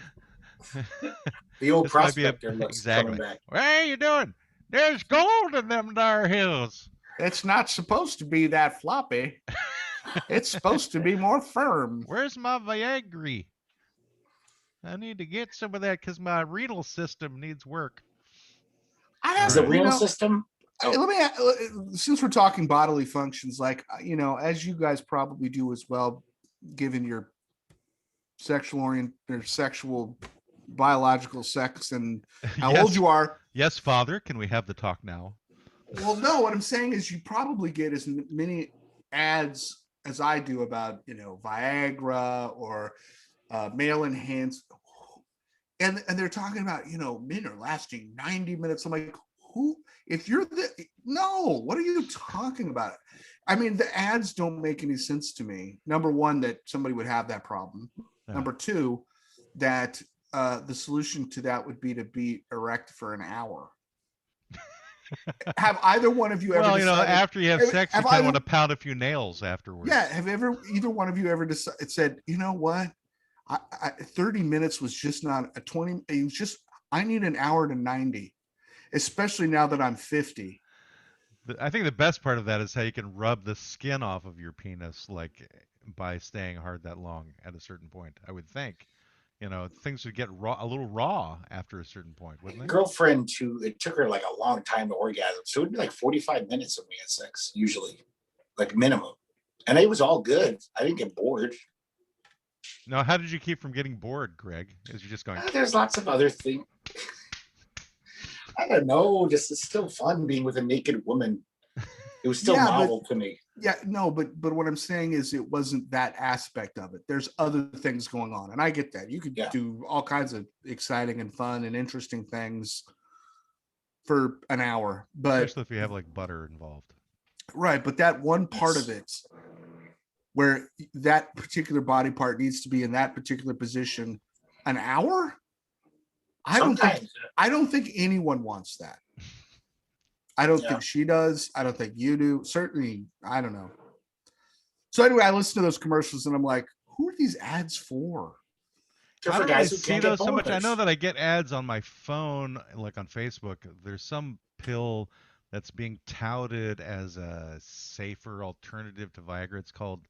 The old This might be a- prospector looks exactly. coming back. What are you doing? There's gold in them dar hills. It's not supposed to be that floppy. It's supposed to be more firm. Where's my Viagra? I need to get some of that because my renal system needs work. I have Is the Alright. renal system? Let me, since we're talking bodily functions, like, you know, as you guys probably do as well, given your sexual biological sex and how old you are. Yes, Father. Can we have the talk now? Well, no, what I'm saying is you probably get as many ads as I do about, you know, Viagra or male enhanced. And they're talking about, you know, men are lasting 90 minutes. I'm like, who, if you're no, what are you talking about? I mean, the ads don't make any sense to me. Number one, that somebody would have that problem. Yeah. Number two, that the solution to that would be to be erect for an hour. Have either one of you ever? Well, decided, after you have sex, you kind of want to pound a few nails afterwards. Yeah. Have either one of you ever said, you know what? 30 minutes was just not a 20. It was just, I need an hour to 90, especially now that I'm 50. I think the best part of that is how you can rub the skin off of your penis, like by staying hard that long at a certain point. I would think, things would get a little raw after a certain point, wouldn't My they? girlfriend, it took her like a long time to orgasm. So it'd be like 45 minutes when we had sex, usually, like minimum. And it was all good. I didn't get bored. Now, how did you keep from getting bored, Greg? Is you just going? There's lots of other things. I don't know. Just it's still fun being with a naked woman. It was still novel to me. Yeah, no, but what I'm saying is it wasn't that aspect of it. There's other things going on, and I get that. You could do all kinds of exciting and fun and interesting things for an hour, but especially if you have like butter involved. Right, but that one part of it where that particular body part needs to be in that particular position, an hour? I don't think anyone wants that. I don't think she does. I don't think you do. Certainly, I don't know. So anyway, I listen to those commercials and I'm like, who are these ads for? I don't really see those so much. I know that I get ads on my phone, like on Facebook. There's some pill that's being touted as a safer alternative to Viagra. It's called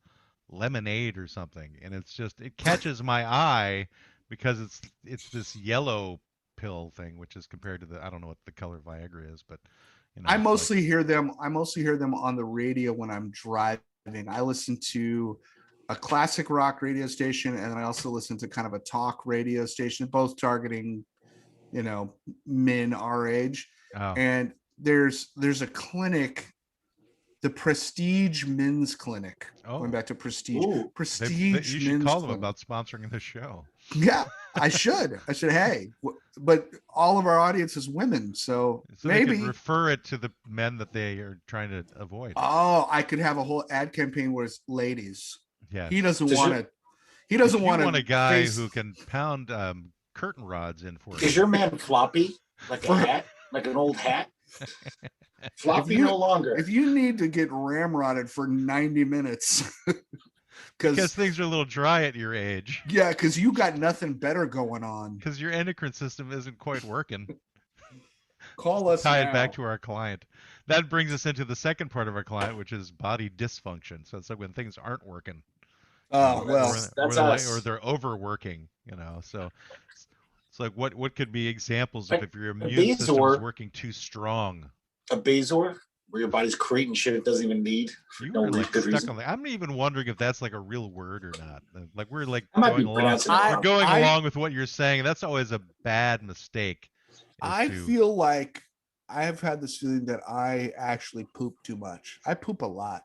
Lemonade or something, and it catches my eye because it's this yellow pill thing, which is compared to I don't know what the color Viagra is, but I mostly hear them on the radio when I'm driving. I listen to a classic rock radio station, and I also listen to kind of a talk radio station, both targeting, men our age. Oh. And there's a clinic, the Prestige Men's Clinic. Oh. Going back to Prestige. Ooh. Prestige you should Men's call them Clinic. about sponsoring the show. Yeah, I should. Hey, but all of our audience is women, so maybe they can refer it to the men that they are trying to avoid. Oh, I could have a whole ad campaign where it's ladies. Yeah, he doesn't want to. He doesn't want a guy who can pound curtain rods in for you. Is your man floppy, like a hat, like an old hat? Floppy no longer. If you need to get ramrodded for 90 minutes. Because things are a little dry at your age. Yeah, because you got nothing better going on. Because your endocrine system isn't quite working. Call us. Tie it back to our client. That brings us into the second part of our client, which is body dysfunction. So it's like when things aren't working. Oh well, that's us. Or they're overworking. So it's like what could be examples of if your immune system is working too strong? A Bazor, where your body's creating shit it doesn't even need. You were like stuck on that. I'm even wondering if that's like a real word or not. Like we're like going along with what you're saying. That's always a bad mistake. I feel like I have had this feeling that I actually poop too much. I poop a lot.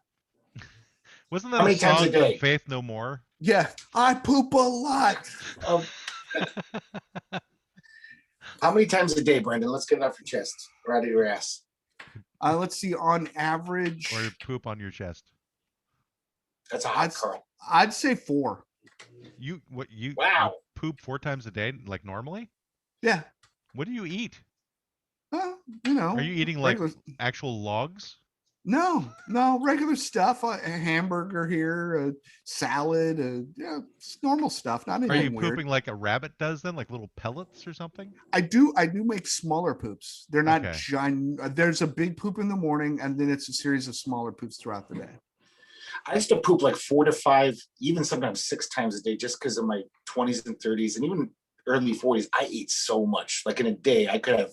Wasn't that a song from Faith No More? Yeah, I poop a lot. How many times a day, Brendan? Let's get it off your chest or out of your ass. Let's see, on average. Or poop on your chest. That's a hot curl. I'd say 4. You Wow. You poop 4 times a day, like normally? Yeah. What do you eat? Are you eating like actual logs? No, regular stuff. A hamburger here, a salad, it's normal stuff. Not anything weird. Are you pooping like a rabbit does then, like little pellets or something? I do make smaller poops. They're not giant. There's a big poop in the morning, and then it's a series of smaller poops throughout the day. I used to poop like 4 to 5, even sometimes 6 times a day, just because of my 20s and 30s and even early 40s. I ate so much. Like in a day, I could have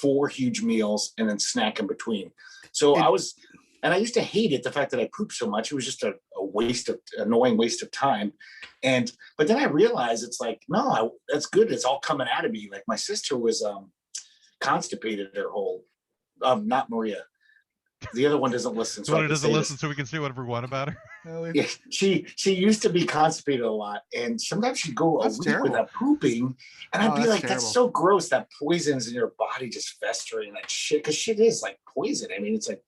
4 huge meals and then snack in between. So I used to hate it, the fact that I pooped so much. It was just a annoying waste of time. But then I realized it's like, no, that's good. It's all coming out of me. Like my sister was constipated her whole, not Maria. The other one doesn't listen. So doesn't listen, so we can say whatever we want about her. Yeah, she used to be constipated a lot, and sometimes she'd go a week without pooping, and I'd be like, "That's so gross. That poison's in your body, just festering that shit." Because shit is like poison. I mean, it's like,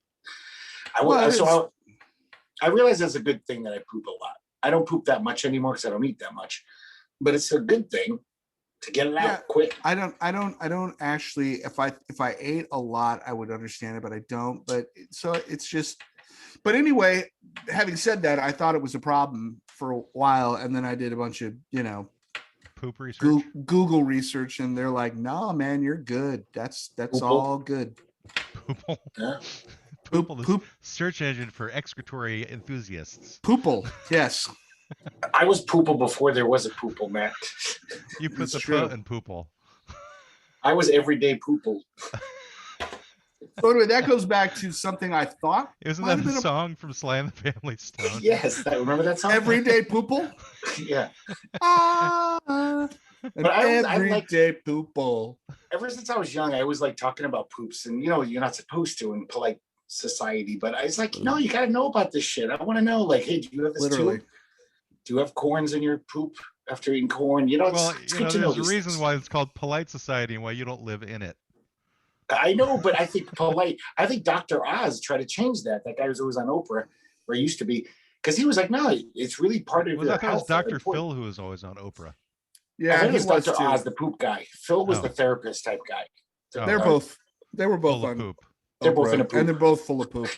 I realize it's a good thing that I poop a lot. I don't poop that much anymore because I don't eat that much, but it's a good thing to get it out quick. I don't actually, if I ate a lot, I would understand it, but I don't. But so it's just, but anyway, having said that, I thought it was a problem for a while. And then I did a bunch of, poop research, Google research, and they're like, "No, man, you're good. That's Poople. all good." Poople. Yeah. Poople, the search engine for excretory enthusiasts. Poople, yes. I was Poople before there was a Poople, Matt. You put It's the true. P in Poople. I was everyday Poople. So anyway, that goes back to something I thought. Isn't might that have a been song from Sly and the Family Stone? Yes, I remember that song. Everyday Poople. Yeah. An But I like everyday Poople. ever since I was young, I was like talking about poops, and you're not supposed to in polite society, but I was like, no, you gotta know about this shit. I want to know, like, hey, do you have this Literally. too? Do you have corns in your poop after eating corn? Well, it's good to know. there's a these reason things. why it's called polite society and why you don't live in it. I know, but I think polite. I think Dr. Oz tried to change that. That guy was always on Oprah, or he used to be, because he was like, no, it's really part of Well, your I thought it was health. Dr. Phil who was always on Oprah. Yeah, I think he it's was Dr. too. Oz, the poop guy. Phil was Oh. the therapist type guy. Oh. They were both Full of on poop. They're both Oprah, in a poop. and they're both full of poop.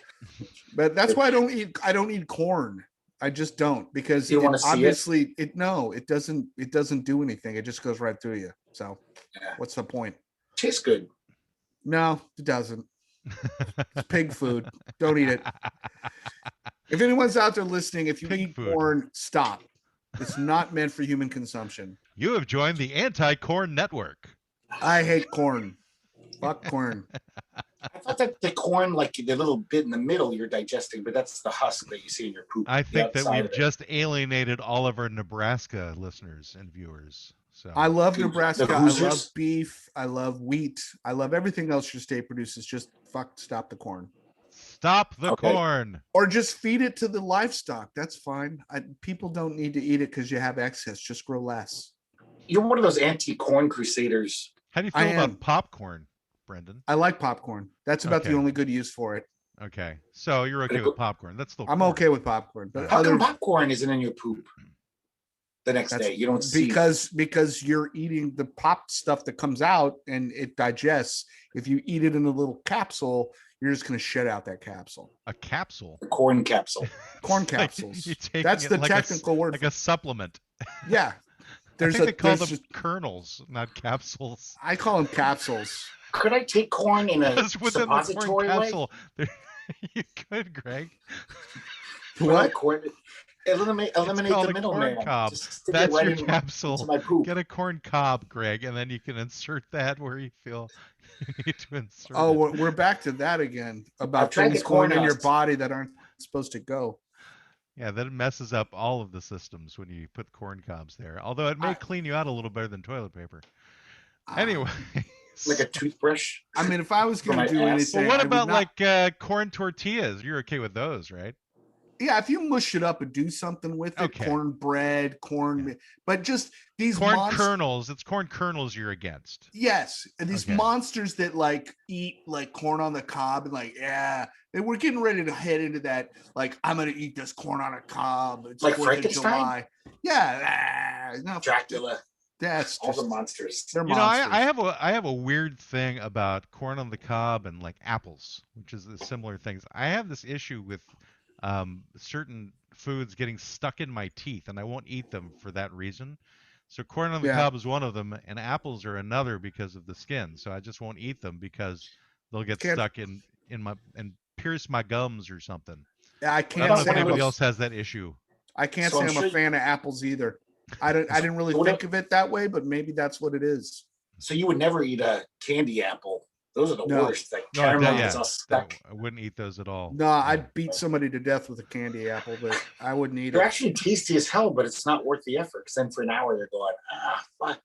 But that's why I don't eat corn. I just don't, because You don't wanna see it? obviously it doesn't do anything. It just goes right through you. So Yeah. what's the point? Tastes good. No, it doesn't. It's pig food. Don't eat it. If anyone's out there listening, if you Pig eat food. corn, stop. It's not meant for human consumption. You have joined the Anti-Corn Network. I hate corn. Fuck corn. I thought that the corn, like the little bit in the middle, you're digesting, but that's the husk that you see in your poop. I the think that outside we've of it. just alienated all of our Nebraska listeners and viewers. So I love The Nebraska. I Hoosiers? love beef. I love wheat. I love everything else your state produces. Just stop the corn. stop the Okay. corn. Or just feed it to the livestock. That's fine. People don't need to eat it because you have excess. Just grow less. You're one of those anti-corn crusaders. How do you I feel about am. popcorn, Brendan? I like popcorn. That's about Okay. the only good use for it. Okay, so you're okay with popcorn. That's still I'm corn. okay with popcorn, but How come other popcorn isn't in your poop the next That's day? You don't see because you're eating the pop stuff that comes out and it digests. If you eat it in a little capsule, you're just going to shit out that capsule. a capsule. the corn capsule. Corn It's like capsules. you're taking That's it the like technical word. like a supplement. Yeah. I think they call them just, kernels, not capsules. I call them capsules. Could I take corn in a Because within the corn suppository way? capsule, you could, Greg. What? Corn, eliminate It's the called a corn middleman. cob. Just stick it That's right your into capsule. my poop. Get a corn cob, Greg, and then you can insert that where you feel you need to insert Oh, it. we're back to that again about I've tried things the corn going in your husk. body that aren't supposed to go. Yeah, that messes up all of the systems when you put corn cobs there. Although it may clean you out a little better than toilet paper. Anyway. Like a toothbrush. I mean, if I was For going my to do ass. anything, Well, what I would about not- like corn tortillas? You're okay with those, right? Yeah, if you mush it up and do something with it, Okay. cornbread, but just these Corn monsters. kernels. It's corn kernels you're against. Yes, and these Okay. monsters that like eat like corn on the cob and like and we're getting ready to head into that. Like I'm gonna eat this corn on a cob. It's Like 4th of Frankenstein? July. Yeah, no, Dracula. that's All just the monsters. they're You know, monsters. I have a weird thing about corn on the cob and like apples, which is the similar things. I have this issue with certain foods getting stuck in my teeth, and I won't eat them for that reason. So corn on the Yeah. cob is one of them, and apples are another because of the skin. So I just won't eat them because they'll get Can't- stuck in my and pierce my gums or something. I I can't don't know say if I'm anybody a, else has that issue. I can't So say I'm I'm a sure- fan of apples either. I didn't really So what think of it that way, but maybe that's what it is. So you would never eat a candy apple. Those are the No. worst. Like No, caramel yeah, gets all stuck. I wouldn't eat those at all. No, Yeah. I'd beat somebody to death with a candy apple, but I wouldn't eat They're it. actually tasty as hell, but it's not worth the effort. Because then for an hour you're going, fuck.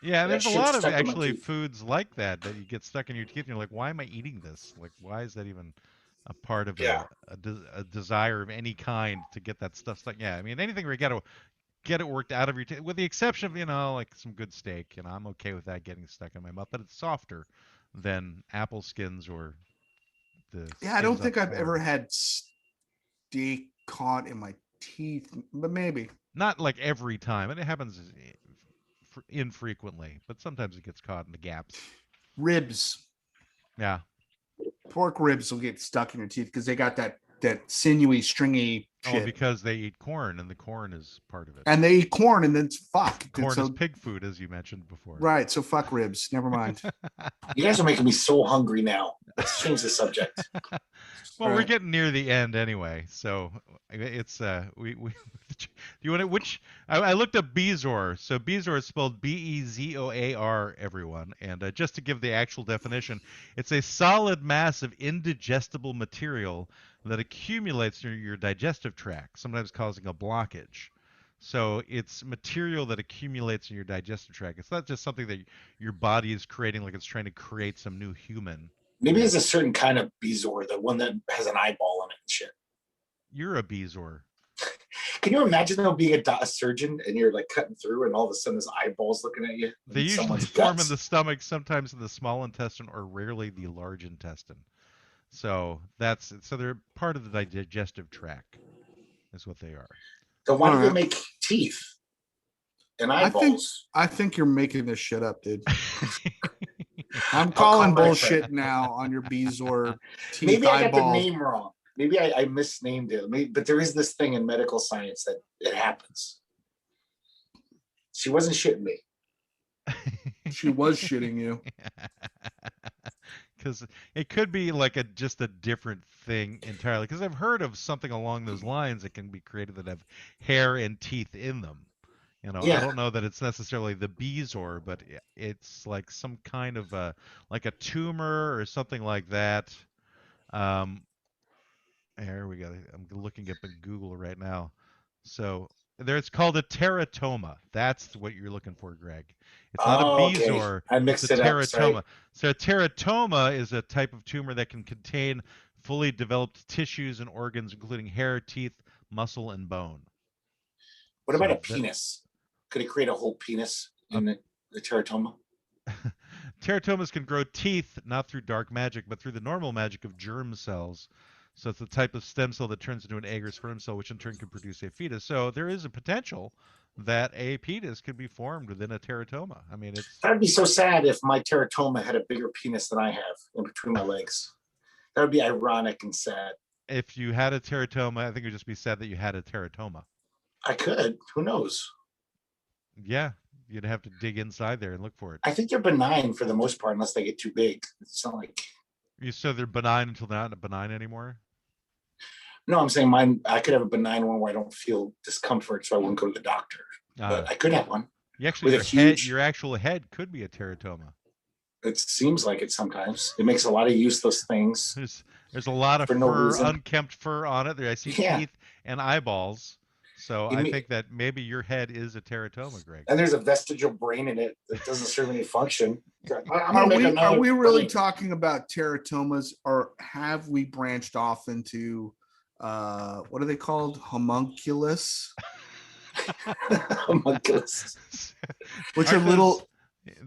Yeah, and That there's a shit's lot of stuck in my actually teeth. foods like that you get stuck in your teeth, and you're like, why am I eating this? Like, why is that even a part of Yeah. a desire of any kind to get that stuff stuck? Yeah, I mean, anything where you got to get it worked out of your teeth, with the exception of, like some good steak, I'm okay with that getting stuck in my mouth, but it's softer than apple skins or the Yeah, I don't skins think on I've corn. ever had dick caught in my teeth, but maybe. Not like every time, and it happens infrequently, but sometimes it gets caught in the gaps. Ribs. Yeah. Pork ribs will get stuck in your teeth because they got that sinewy, stringy shit. Oh, because they eat corn, and the corn is part of it. And they eat corn, and then it's fuck. Corn is pig food, as you mentioned before. Right, so fuck ribs. Never mind. You guys are making me so hungry now. Let's change the subject. Well, we're getting near the end anyway, so it's we do you want to which I looked up Bezoar. So Bezoar is spelled Bezoar, everyone, and just to give the actual definition, it's a solid mass of indigestible material that accumulates near your digestive tract, sometimes causing a blockage. So it's material that accumulates in your digestive tract. It's not just something that your body is creating, like it's trying to create some new human. Maybe it's a certain kind of Bezoar, the one that has an eyeball in it and shit. You're a Bezoar. Can you imagine though being a surgeon and you're like cutting through and all of a sudden this eyeball's looking at you? They usually form in the stomach, sometimes in the small intestine, or rarely the large intestine. So they're part of the digestive tract, is what they are. So why do they make teeth and eyeballs? I think you're making this shit up, dude. I'm calling bullshit now on your Bezoar teeth. Maybe I eyeball. got the name wrong. Maybe I misnamed it. But there is this thing in medical science that it happens. She wasn't shitting me. She was shitting you. Because it could be like just a different thing entirely. Because I've heard of something along those lines that can be created that have hair and teeth in them. You know, I don't know that it's necessarily the Bezoar, but it's like some kind of like a tumor or something like that. Here we go. I'm looking up in Google right now. So it's called a teratoma. That's what you're looking for, Greg. It's not a Bezoar. I mixed it teratoma. up. Sorry. So a teratoma is a type of tumor that can contain fully developed tissues and organs, including hair, teeth, muscle, and bone. What about a penis? Could it create a whole penis in the teratoma? Teratomas can grow teeth not through dark magic, but through the normal magic of germ cells. So it's the type of stem cell that turns into an egg or sperm cell, which in turn can produce a fetus. So there is a potential that a penis could be formed within a teratoma. I mean, that'd be so sad if my teratoma had a bigger penis than I have in between my legs. That would be ironic and sad. If you had a teratoma, I think it would just be sad that you had a teratoma. I could. Who knows? Yeah, you'd have to dig inside there and look for it. I think they're benign for the most part, unless they get too big. It's not like so they're benign until they're not benign anymore. No, I'm saying mine. I could have a benign one where I don't feel discomfort, so I wouldn't go to the doctor. But I could have one. Actually, your actual head could be a teratoma. It seems like it sometimes. It makes a lot of useless things. There's a lot of fur, unkempt fur on it. There, I see teeth and eyeballs. So I think that maybe your head is a teratoma, Greg. And there's a vestigial brain in it that doesn't serve any function. Are we really talking about teratomas, or have we branched off into what are they called? Homunculus? Homunculus. Which are little...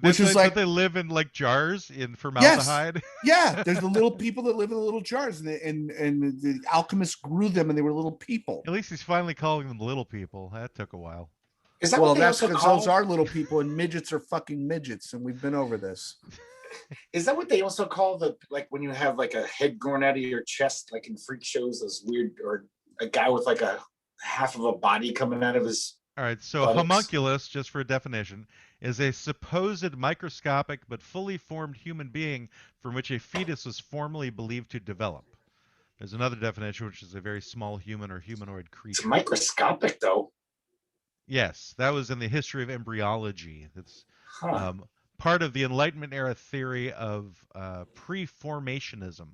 Which is like they live in like jars in formaldehyde. Yes. Yeah, there's the little people that live in the little jars, and the alchemists grew them, and they were little people. At least he's finally calling them little people. That took a while. Is that that's because those are little people, and midgets are fucking midgets, and we've been over this. Is that what they also call like when you have like a head growing out of your chest, like in freak shows, those weird, or a guy with like a half of a body coming out of his? All right, so homunculus, just for a definition, is a supposed microscopic but fully formed human being from which a fetus was formerly believed to develop. There's another definition, which is a very small human or humanoid creature. It's microscopic, though. Yes, that was in the history of embryology. That's part of the Enlightenment era theory of preformationism.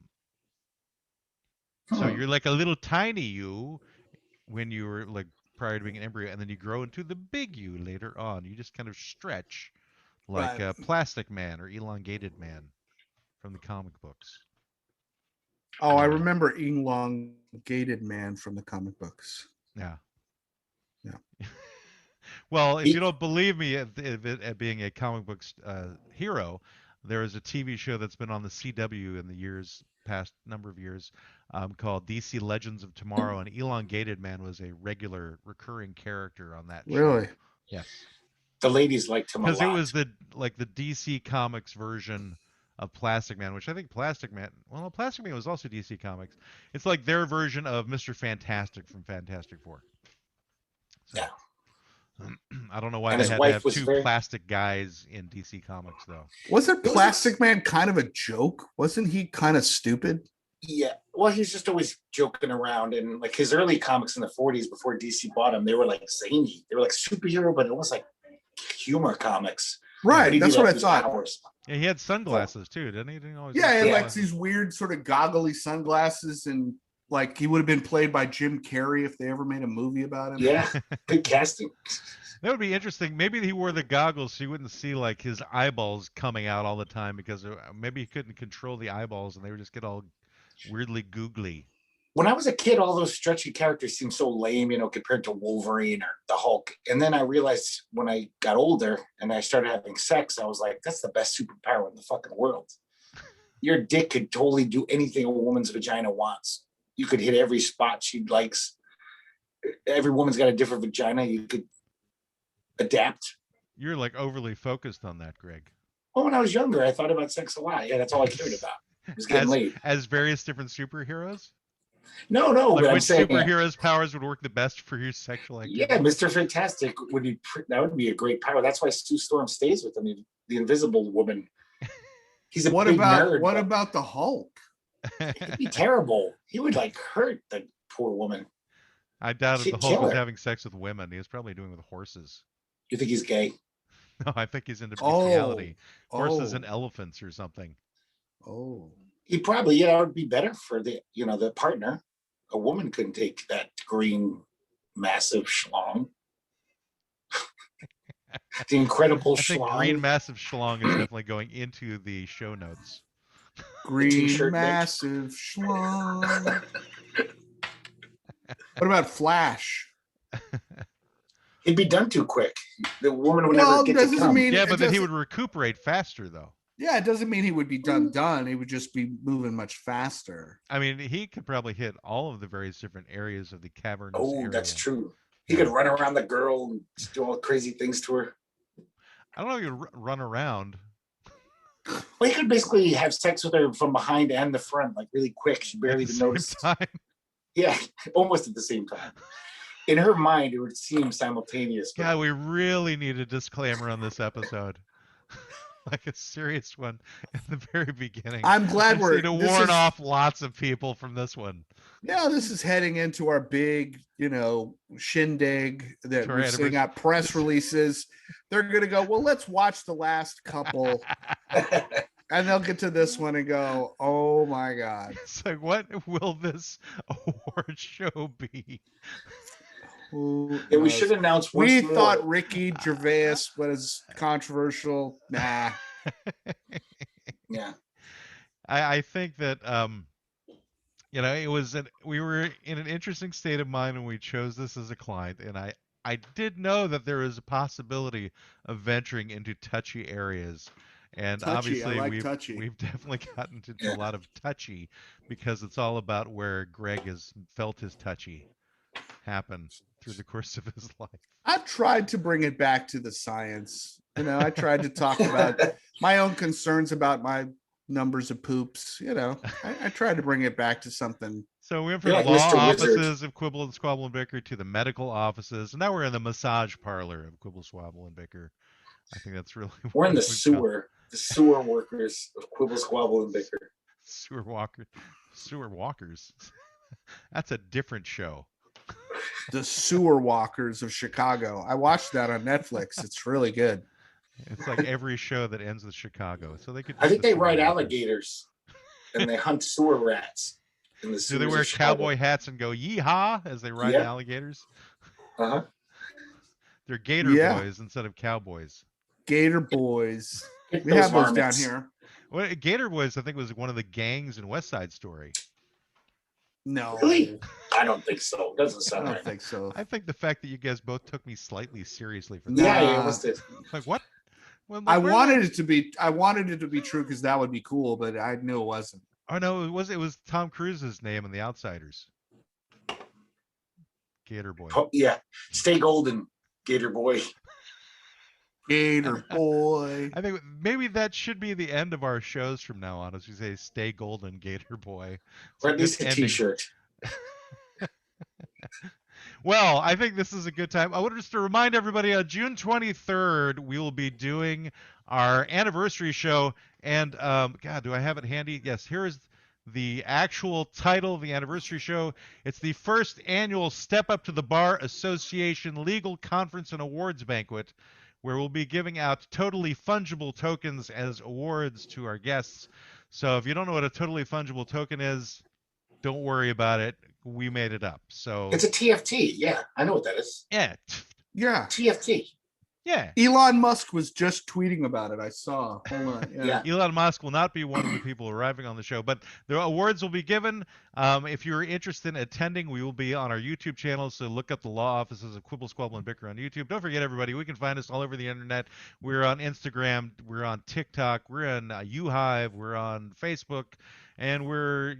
So you're like a little tiny you when you were like prior to being an embryo, and then you grow into the big you later on. You just kind of stretch like a Plastic Man or Elongated Man from the comic books. Oh, I remember Elongated Man from the comic books. Yeah. Yeah. Well, if you don't believe me at being a comic books hero, there is a TV show that's been on the CW in the years past number of years called DC Legends of Tomorrow, and Elongated Man was a regular recurring character on that show. Really? Yes. The ladies liked him a lot. Because it was the DC Comics version of Plastic Man, which I think Plastic Man was also DC Comics. It's like their version of Mr. Fantastic from Fantastic Four. So, yeah. I don't know why And they his had to wife have was two very- plastic guys in DC Comics, though. Wasn't Plastic Man kind of a joke? Wasn't he kind of stupid? Yeah, well, he's just always joking around, and like his early comics in the 40s before DC bought him, they were like zany. They were like superhero, but it was like humor comics. Right, He'd that's do, what I his thought. powers. Yeah, he had sunglasses too, didn't he? Didn't he always Yeah, have and like sunglasses? these weird sort of goggly sunglasses, and like he would have been played by Jim Carrey if they ever made a movie about him. Yeah, good casting. That would be interesting. Maybe he wore the goggles so you wouldn't see like his eyeballs coming out all the time, because maybe he couldn't control the eyeballs and they would just get all weirdly googly. When I was a kid, all those stretchy characters seemed so lame, compared to Wolverine or the Hulk. And then I realized when I got older and I started having sex, I was like, that's the best superpower in the fucking world. Your dick could totally do anything a woman's vagina wants. You could hit every spot she likes. Every woman's got a different vagina. You could adapt. You're like overly focused on that, Greg. Well, when I was younger, I thought about sex a lot. Yeah, that's all I cared about. It was getting late. As various different superheroes? No, Like but I'm which saying, superheroes' powers would work the best for your sexual activity? yeah, Mr. Fantastic would be a great power. That's why Sue Storm stays with him, the Invisible Woman. He's a What big about nerd. what but about the Hulk? It'd be terrible. He would like hurt the poor woman. I doubt if She'd the Hulk kill was her. having sex with women. He was probably doing it with horses. You think he's gay? No, I think he's into Oh. bestiality. Horses Oh. and elephants or something. Oh, He probably, it would be better for the partner. A woman couldn't take that green, massive schlong. The incredible I think schlong. green massive schlong is definitely going into the show notes. green t-shirt, Nick. massive schlong. What about Flash? He'd be done too quick. The woman would Well, never get that to doesn't come. mean- Yeah, it but then he doesn't- would recuperate faster, though. Yeah, it doesn't mean he would be done. He would just be moving much faster. I mean, he could probably hit all of the various different areas of the cavernous Oh, area. that's true. He could run around the girl and just do all crazy things to her. I don't know if he could run around. Well, he could basically have sex with her from behind and the front, like really quick. She barely at the even same noticed. time. Yeah, almost at the same time. In her mind, it would seem simultaneous. but- God, we really need a disclaimer on this episode. Like a serious one at the very beginning. I'm glad I we're need to this warn is- off lots of people from this one. Yeah, this is heading into our big, shindig that To our we're sending anniversary. out press releases. They're gonna go, well, let's watch the last couple, and they'll get to this one and go, oh my god. It's like, what will this award show be? Who Yeah, we knows? should announce once We more. thought Ricky Gervais was controversial. Nah. Yeah. I think that it was we were in an interesting state of mind when we chose this as a client, and I did know that there was a possibility of venturing into touchy areas. And Touchy, I obviously like touchy. we've definitely gotten into Yeah. a lot of touchy, because it's all about where Greg has felt his touchy happen through the course of his life. I've tried to bring it back to the science. I tried to talk about my own concerns about my numbers of poops. I tried to bring it back to something. So we went from You're the like law Mr. Wizard. offices of Quibble and Squabble and Bicker to the medical offices, and now we're in the massage parlor of Quibble, Squabble, and Bicker. I think that's really We're in the what we've done. the sewer workers of Quibble, Squabble, and Bicker. Sewer walkers. That's a different show. The Sewer Walkers of Chicago. I watched that on Netflix. It's really good. It's like every show that ends with Chicago. So they could. I do think the they sewer ride walkers. alligators and they hunt sewer rats in the Do sewers they of wear Chicago. cowboy hats and go yeehaw as they ride Yeah. alligators? Uh-huh. They're gator Yeah. boys instead of cowboys. Gator Boys. Get We have those down varmints. here. Well, Gator Boys, I think, was one of the gangs in West Side Story. No. Really? I don't think so. Doesn't I sound don't right. think so. I think the fact that you guys both took me slightly seriously for that. Yeah, Nah. yeah, it must have. Like what? Well, I where wanted it to be true because that would be cool, but I knew it wasn't. Oh no, it was Tom Cruise's name in The Outsiders. Gator Boy. Oh, yeah. Stay golden, Gator Boy. Gator boy. I think maybe that should be the end of our shows from now on, as we say, "Stay golden, Gator Boy." It's Or at good least a ending. t-shirt. Well, I think this is a good time. I want just to remind everybody, on June 23rd, we will be doing our anniversary show. And God, do I have it handy? Yes, here is the actual title of the anniversary show. It's the first annual Step Up to the Bar Association Legal Conference and Awards Banquet, where we'll be giving out totally fungible tokens as awards to our guests. So if you don't know what a totally fungible token is, don't worry about it. We made it up. So It's a TFT. Yeah, I know what that is. yeah, Yeah. TFT. yeah. Elon Musk was just tweeting about it. I saw. Hold on. Yeah. Elon Musk will not be one of the people arriving on the show, but the awards will be given. If you're interested in attending, we will be on our YouTube channel, so look up the Law Offices of Quibble, Squabble, and Bicker on YouTube. Don't forget, everybody, we can find us all over the internet. We're on Instagram, we're on TikTok, we're on UHive, we're on Facebook, and we're,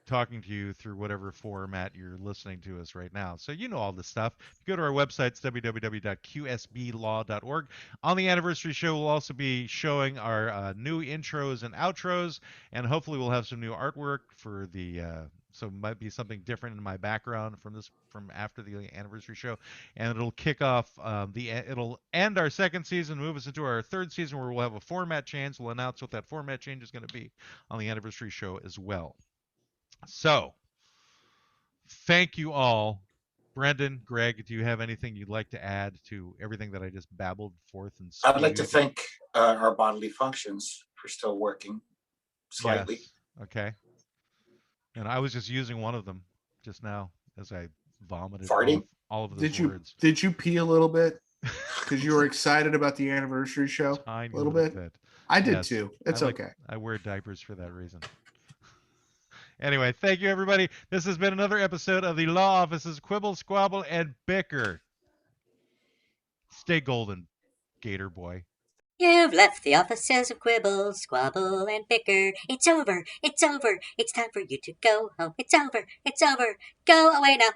talking to you through whatever format you're listening to us right now. So you know all this stuff. Go to our website, it's www.qsblaw.org. On the anniversary show, we'll also be showing our new intros and outros, and hopefully we'll have some new artwork for the so it might be something different in my background from after the anniversary show, and it'll kick off it'll end our second season, move us into our third season, where we'll have a format change. We'll announce what that format change is going to be on the anniversary show as well. So, thank you all. Brendan, Greg, do you have anything you'd like to add to everything that I just babbled forth and spewed? I'd like to thank our bodily functions for still working slightly. Yes. Okay. And I was just using one of them just now as I vomited Farting? all of those Did words. you pee a little bit because you were excited about the anniversary show? Tiny A little bit. I did Yes. too. It's okay. I wear diapers for that reason. Anyway, thank you, everybody. This has been another episode of the Law Offices Quibble, Squabble, and Bicker. Stay golden, Gator Boy. You've left the offices of Quibble, Squabble, and Bicker. It's over. It's over. It's time for you to go home. It's over. It's over. Go away now.